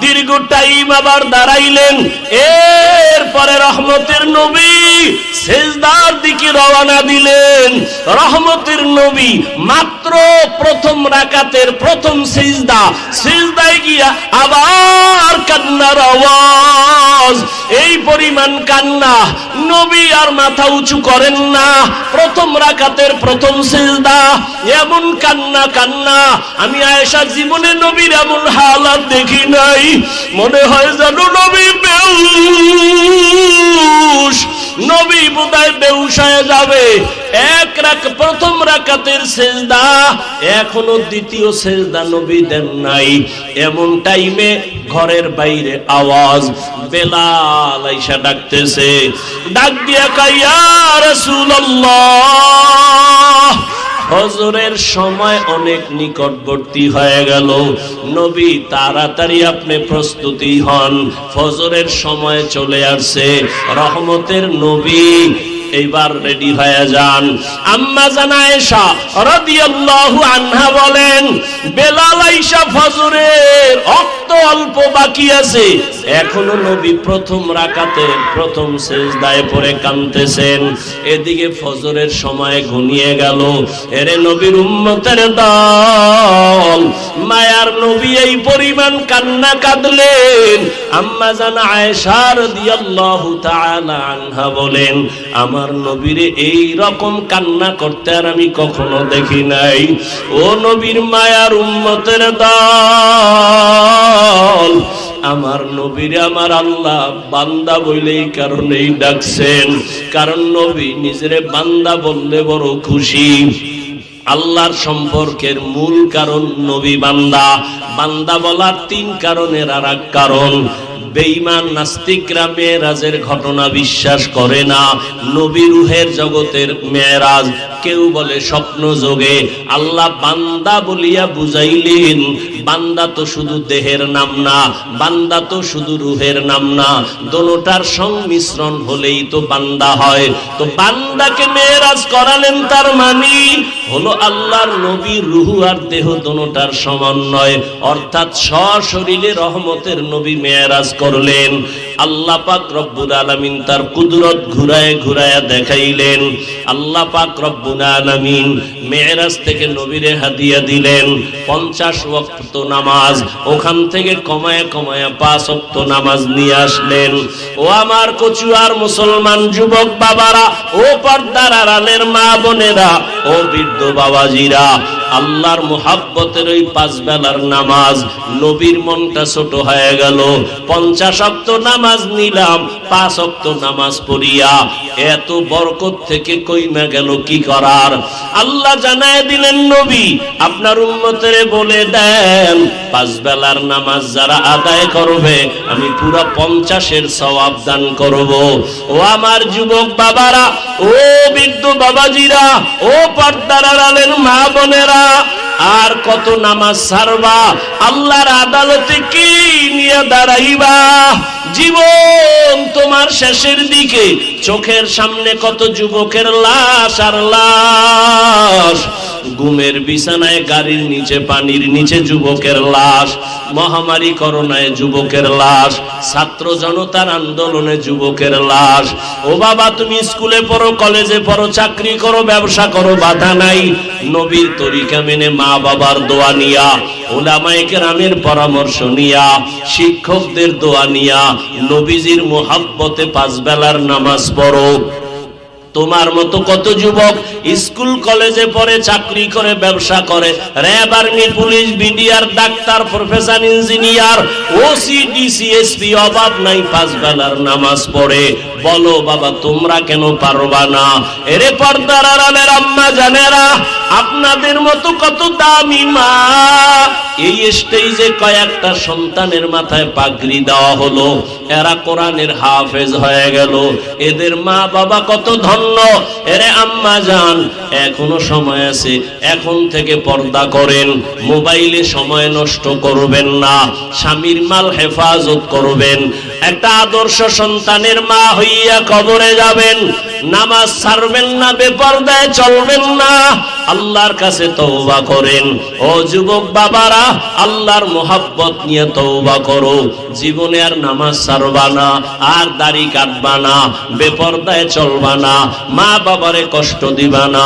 দীর্ঘ টাইম আবার দাঁড়াইলেন। এরপরে রহমতের নবী সিজদার দিকে রওনা দিলেন। রহমতের নবী মাত্র প্রথম রাকাতের প্রথম সিজদা, সিজদায় গিয়া আবার কান্নার আওয়াজ। এই পরিমাণ কান্না, নবী আর মাথা উঁচু করেন না। প্রথম রাকাতের প্রথম সিজদা, এমন কান্না কান্না আমি আয়েশা জীবনে নবীর এমন হালাত দেখি নাই। মনে হয় যেন নবী বেহুশ, নবী বোধহয় বেহুশ হয়ে যাবে। প্রথম রাকাতের সিজদা, এখনো দ্বিতীয় সিজদা নবী দেন নাই। এমন টাইমে ঘরের বাইরে আওয়াজ, বেলাল আয়েশা ডাকতেছে। ডাক দিয়া কয়, ইয়া রাসূলুল্লাহ, ফজরের সময় অনেক নিকটবর্তী হয়ে গেল, নবী তাড়াতাড়ি আপনি প্রস্তুতি হন, ফজরের সময় চলে আসছে। রহমতের নবী এইবার রেডি হয়ে যান। আম্মা জান আয়েশা রাদিয়াল্লাহু আনহা বলেন, বেলাল আয়েশা ফজরের অক্ত অল্প বাকি আছে, এখনো নবী প্রথম রাকাতে প্রথম সিজদায় পড়ে কাঁদতেছেন। এদিকে ফজরের সময় ঘনিয়ে গেল। এরে নবীর উম্মতের দল, মায়ার নবী এই পরিমাণ কান্না কাঁদলেন। আম্মা জান আয়েশা রাদিয়াল্লাহু তাআলা আনহা বলেন, আমার নবীরে এই রকম কান্না করতে আর আমি কখনো দেখি নাই। ও নবীর মায়ার উম্মতের দল, আমার নবীরে আমার আল্লাহ বান্দা বলেই কারণেই ডাকছেন, কারণ নবী নিজেরে বান্দা বললে বড় খুশি। আল্লাহর সম্পর্কের মূল কারণ নবী বান্দা। বান্দা বলার তিন কারণের আর এক কারণ, বেঈমান নাস্তিকরা মেরাজের ঘটনা বিশ্বাস করে না। নবী রূহের জগতের মেরাজ, কেউ বলে স্বপ্ন যোগে। আল্লাহ বান্দা বলিয়া বুঝাইলেন, বান্দা তো শুধু দেহের নাম না, বান্দা তো শুধু রূহের নাম না, দোনোটার সংমিশ্রণ হলেই তো বান্দা হয়। তো বান্দাকে মেরাজ করালেন, তার মানে হলো আল্লাহর নবী রূহ আর দেহ দোনোটার সমন্বয়, অর্থাৎ সশরীরে রহমতের নবী মেরাজ করলেন। আল্লাহ পাক রব্বুল আলামিন তার কুদরত ঘুরায় ঘুরায় দেখাইলেন। আল্লাহ পাক রব্বুল আলামিন মেরাজ থেকে নবীরে হাদিয়া দিলেন 50 ওয়াক্ত নামাজ, ওখান থেকে কমায় কমায় 5 ওয়াক্ত নামাজ নিয়ে আসলেন। ও আমার কচুয়ার মুসলমান যুবক বাবারা, ও পর্দার আড়ালের মা বোনেরা, ও বৃদ্ধ বাবাজিরা, আল্লাহর মুহাব্বতের ওই 5 বেলার নামাজ, নবীর মনটা ছোট হয়ে গেল। 50 ওয়াক্ত নামাজ নিলাম, 5 ওয়াক্ত নামাজ পড়িয়া এত বরকত থেকে কইমা গেল কি করার? আল্লাহ জানায় দিলেন, নবী আপনার উম্মতেরে বলে দেন, 5 বেলার নামাজ যারা আদায় করবে আমি পুরো 50-এর সওয়াব দান করব। ও আমার যুবক বাবারা, ও বৃদ্ধ বাবাজিরা, ও পর্দার আড়ালের মা বোনেরা, আর কত নামাজ ছাড়বা? আল্লাহর আদালতে কি নিয়ে দাঁড়াইবা? জীবন তোমার শেষের দিকে, চোখের সামনে কত যুবকের লাশ আর লাশ। ঘুমের বিছানায়, গাড়ির নিচে, পানির নিচে যুবকের লাশ, মহামারী করোনায় যুবকের লাশ, ছাত্র জনতার আন্দোলনে যুবকের লাশ। ও বাবা, তুমি স্কুলে পড়ো, কলেজে পড়ো, চাকরি করো, ব্যবসা করো, বাধা নাই। নবীর তরিকা মেনে, মা বাবার দোয়া নিয়া, উলামায়ে কেরামের পরামর্শ নিয়া, শিক্ষকদের দোয়া নিয়া, নবীজির মুহাব্বতে 5 বেলার নামাজ পড়ো। তোমার মতো কত যুবক স্কুল কলেজে পড়ে, চাকরি করে, ব্যবসা করে, RAB, army, police, BDR, doctor, professor, engineer, OC, DC, SP, অভাব নাই, 5 বেলার নামাজ পড়ে। বলো বাবা তোমরা কেন পারবা না? এরে পর্দার আড়ালের আম্মা জানেরা, আপনাদের মতো কত দামি মা, এই স্টেজে কয়েকটা সন্তানের মাথায় পাগড়ি দেওয়া হলো, এরা কোরআনের হাফেজ হয়ে গেল। এদের মা বাবা কত ধন্য। এরে আম্মা জান, এখনো সময় আছে, এখন থেকে পর্দা করেন, মোবাইলে সময় নষ্ট করবেন না, স্বামীর মাল হেফাজত করবেন। একটা আদর্শ সন্তানের মা হইয়া কবরে যাবেন, নামাজ ছাড়বেন না, বেপরদায় চলবেন না, আল্লাহর কাছে তওবা করেন। ও যুবক বাবারা, আল্লাহর মোহাব্বত নিয়ে তওবা করো, জীবনে আর নামাজ ছাড়বা না, আর দাড়ি কাটবা না, বেপরদায় চলবা না, মা বাবারে কষ্ট দিবা না,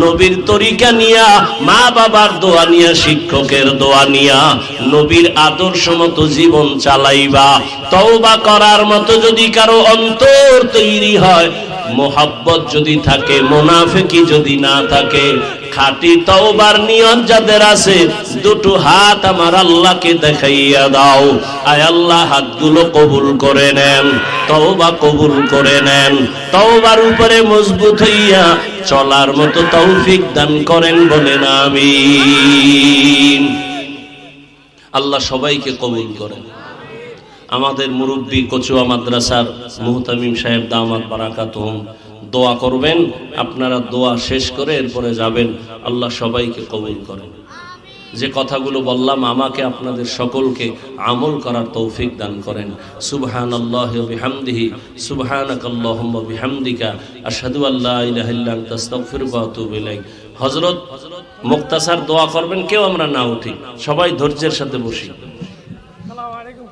নবীর তরিকা নিয়া, মা বাবার দোয়া নিয়া, শিক্ষকের দোয়া নিয়া, নবীর আদর্শ মতো জীবন চালাইবা। তওবা করার মতো যদি কারো অন্তর তৈরি হয়, মোহাব্বত যদি থাকে, মুনাফিকি যদি না থাকে, খাঁটি তওবার নিয়ত যাদের আছে, দুটো হাত আমার আল্লাহকে দেখাইয়া দাও। আয় আল্লাহ, হাতগুলো কবুল করে নেন, তওবা কবুল করে নেন, তওবার উপরে মজবুত হইয়া চলার মতো তৌফিক দান করেন, বলেন আমিন। আল্লাহ সবাইকে কবুল করেন। আমাদের মুরব্বী কচুয়া মাদ্রাসার মুহতামিম সাহেব দামাত বারাকাতুহুম দোয়া করবেন, আপনারা দোয়া শেষ করে এরপরে যাবেন। আল্লাহ সবাইকে কবুল করেন। যে কথাগুলো বললাম, আমাকে আপনাদের সকলকে আমল করার তৌফিক দান করেন। সুবহানাল্লাহি ওয়া বিহামদিহি, সুবহানাকাল্লাহুম্মা ওয়া বিহামদিকা, আশহাদু আল্লা ইলাহা ইল্লা আনতা, আস্তাগফিরুকা ওয়া আতুবু ইলাইক। হযরত মুক্তাসার দোয়া করবেন, কেউ আমরা না উঠি, সবাই ধৈর্যের সাথে বসি। আসসালামু আলাইকুম।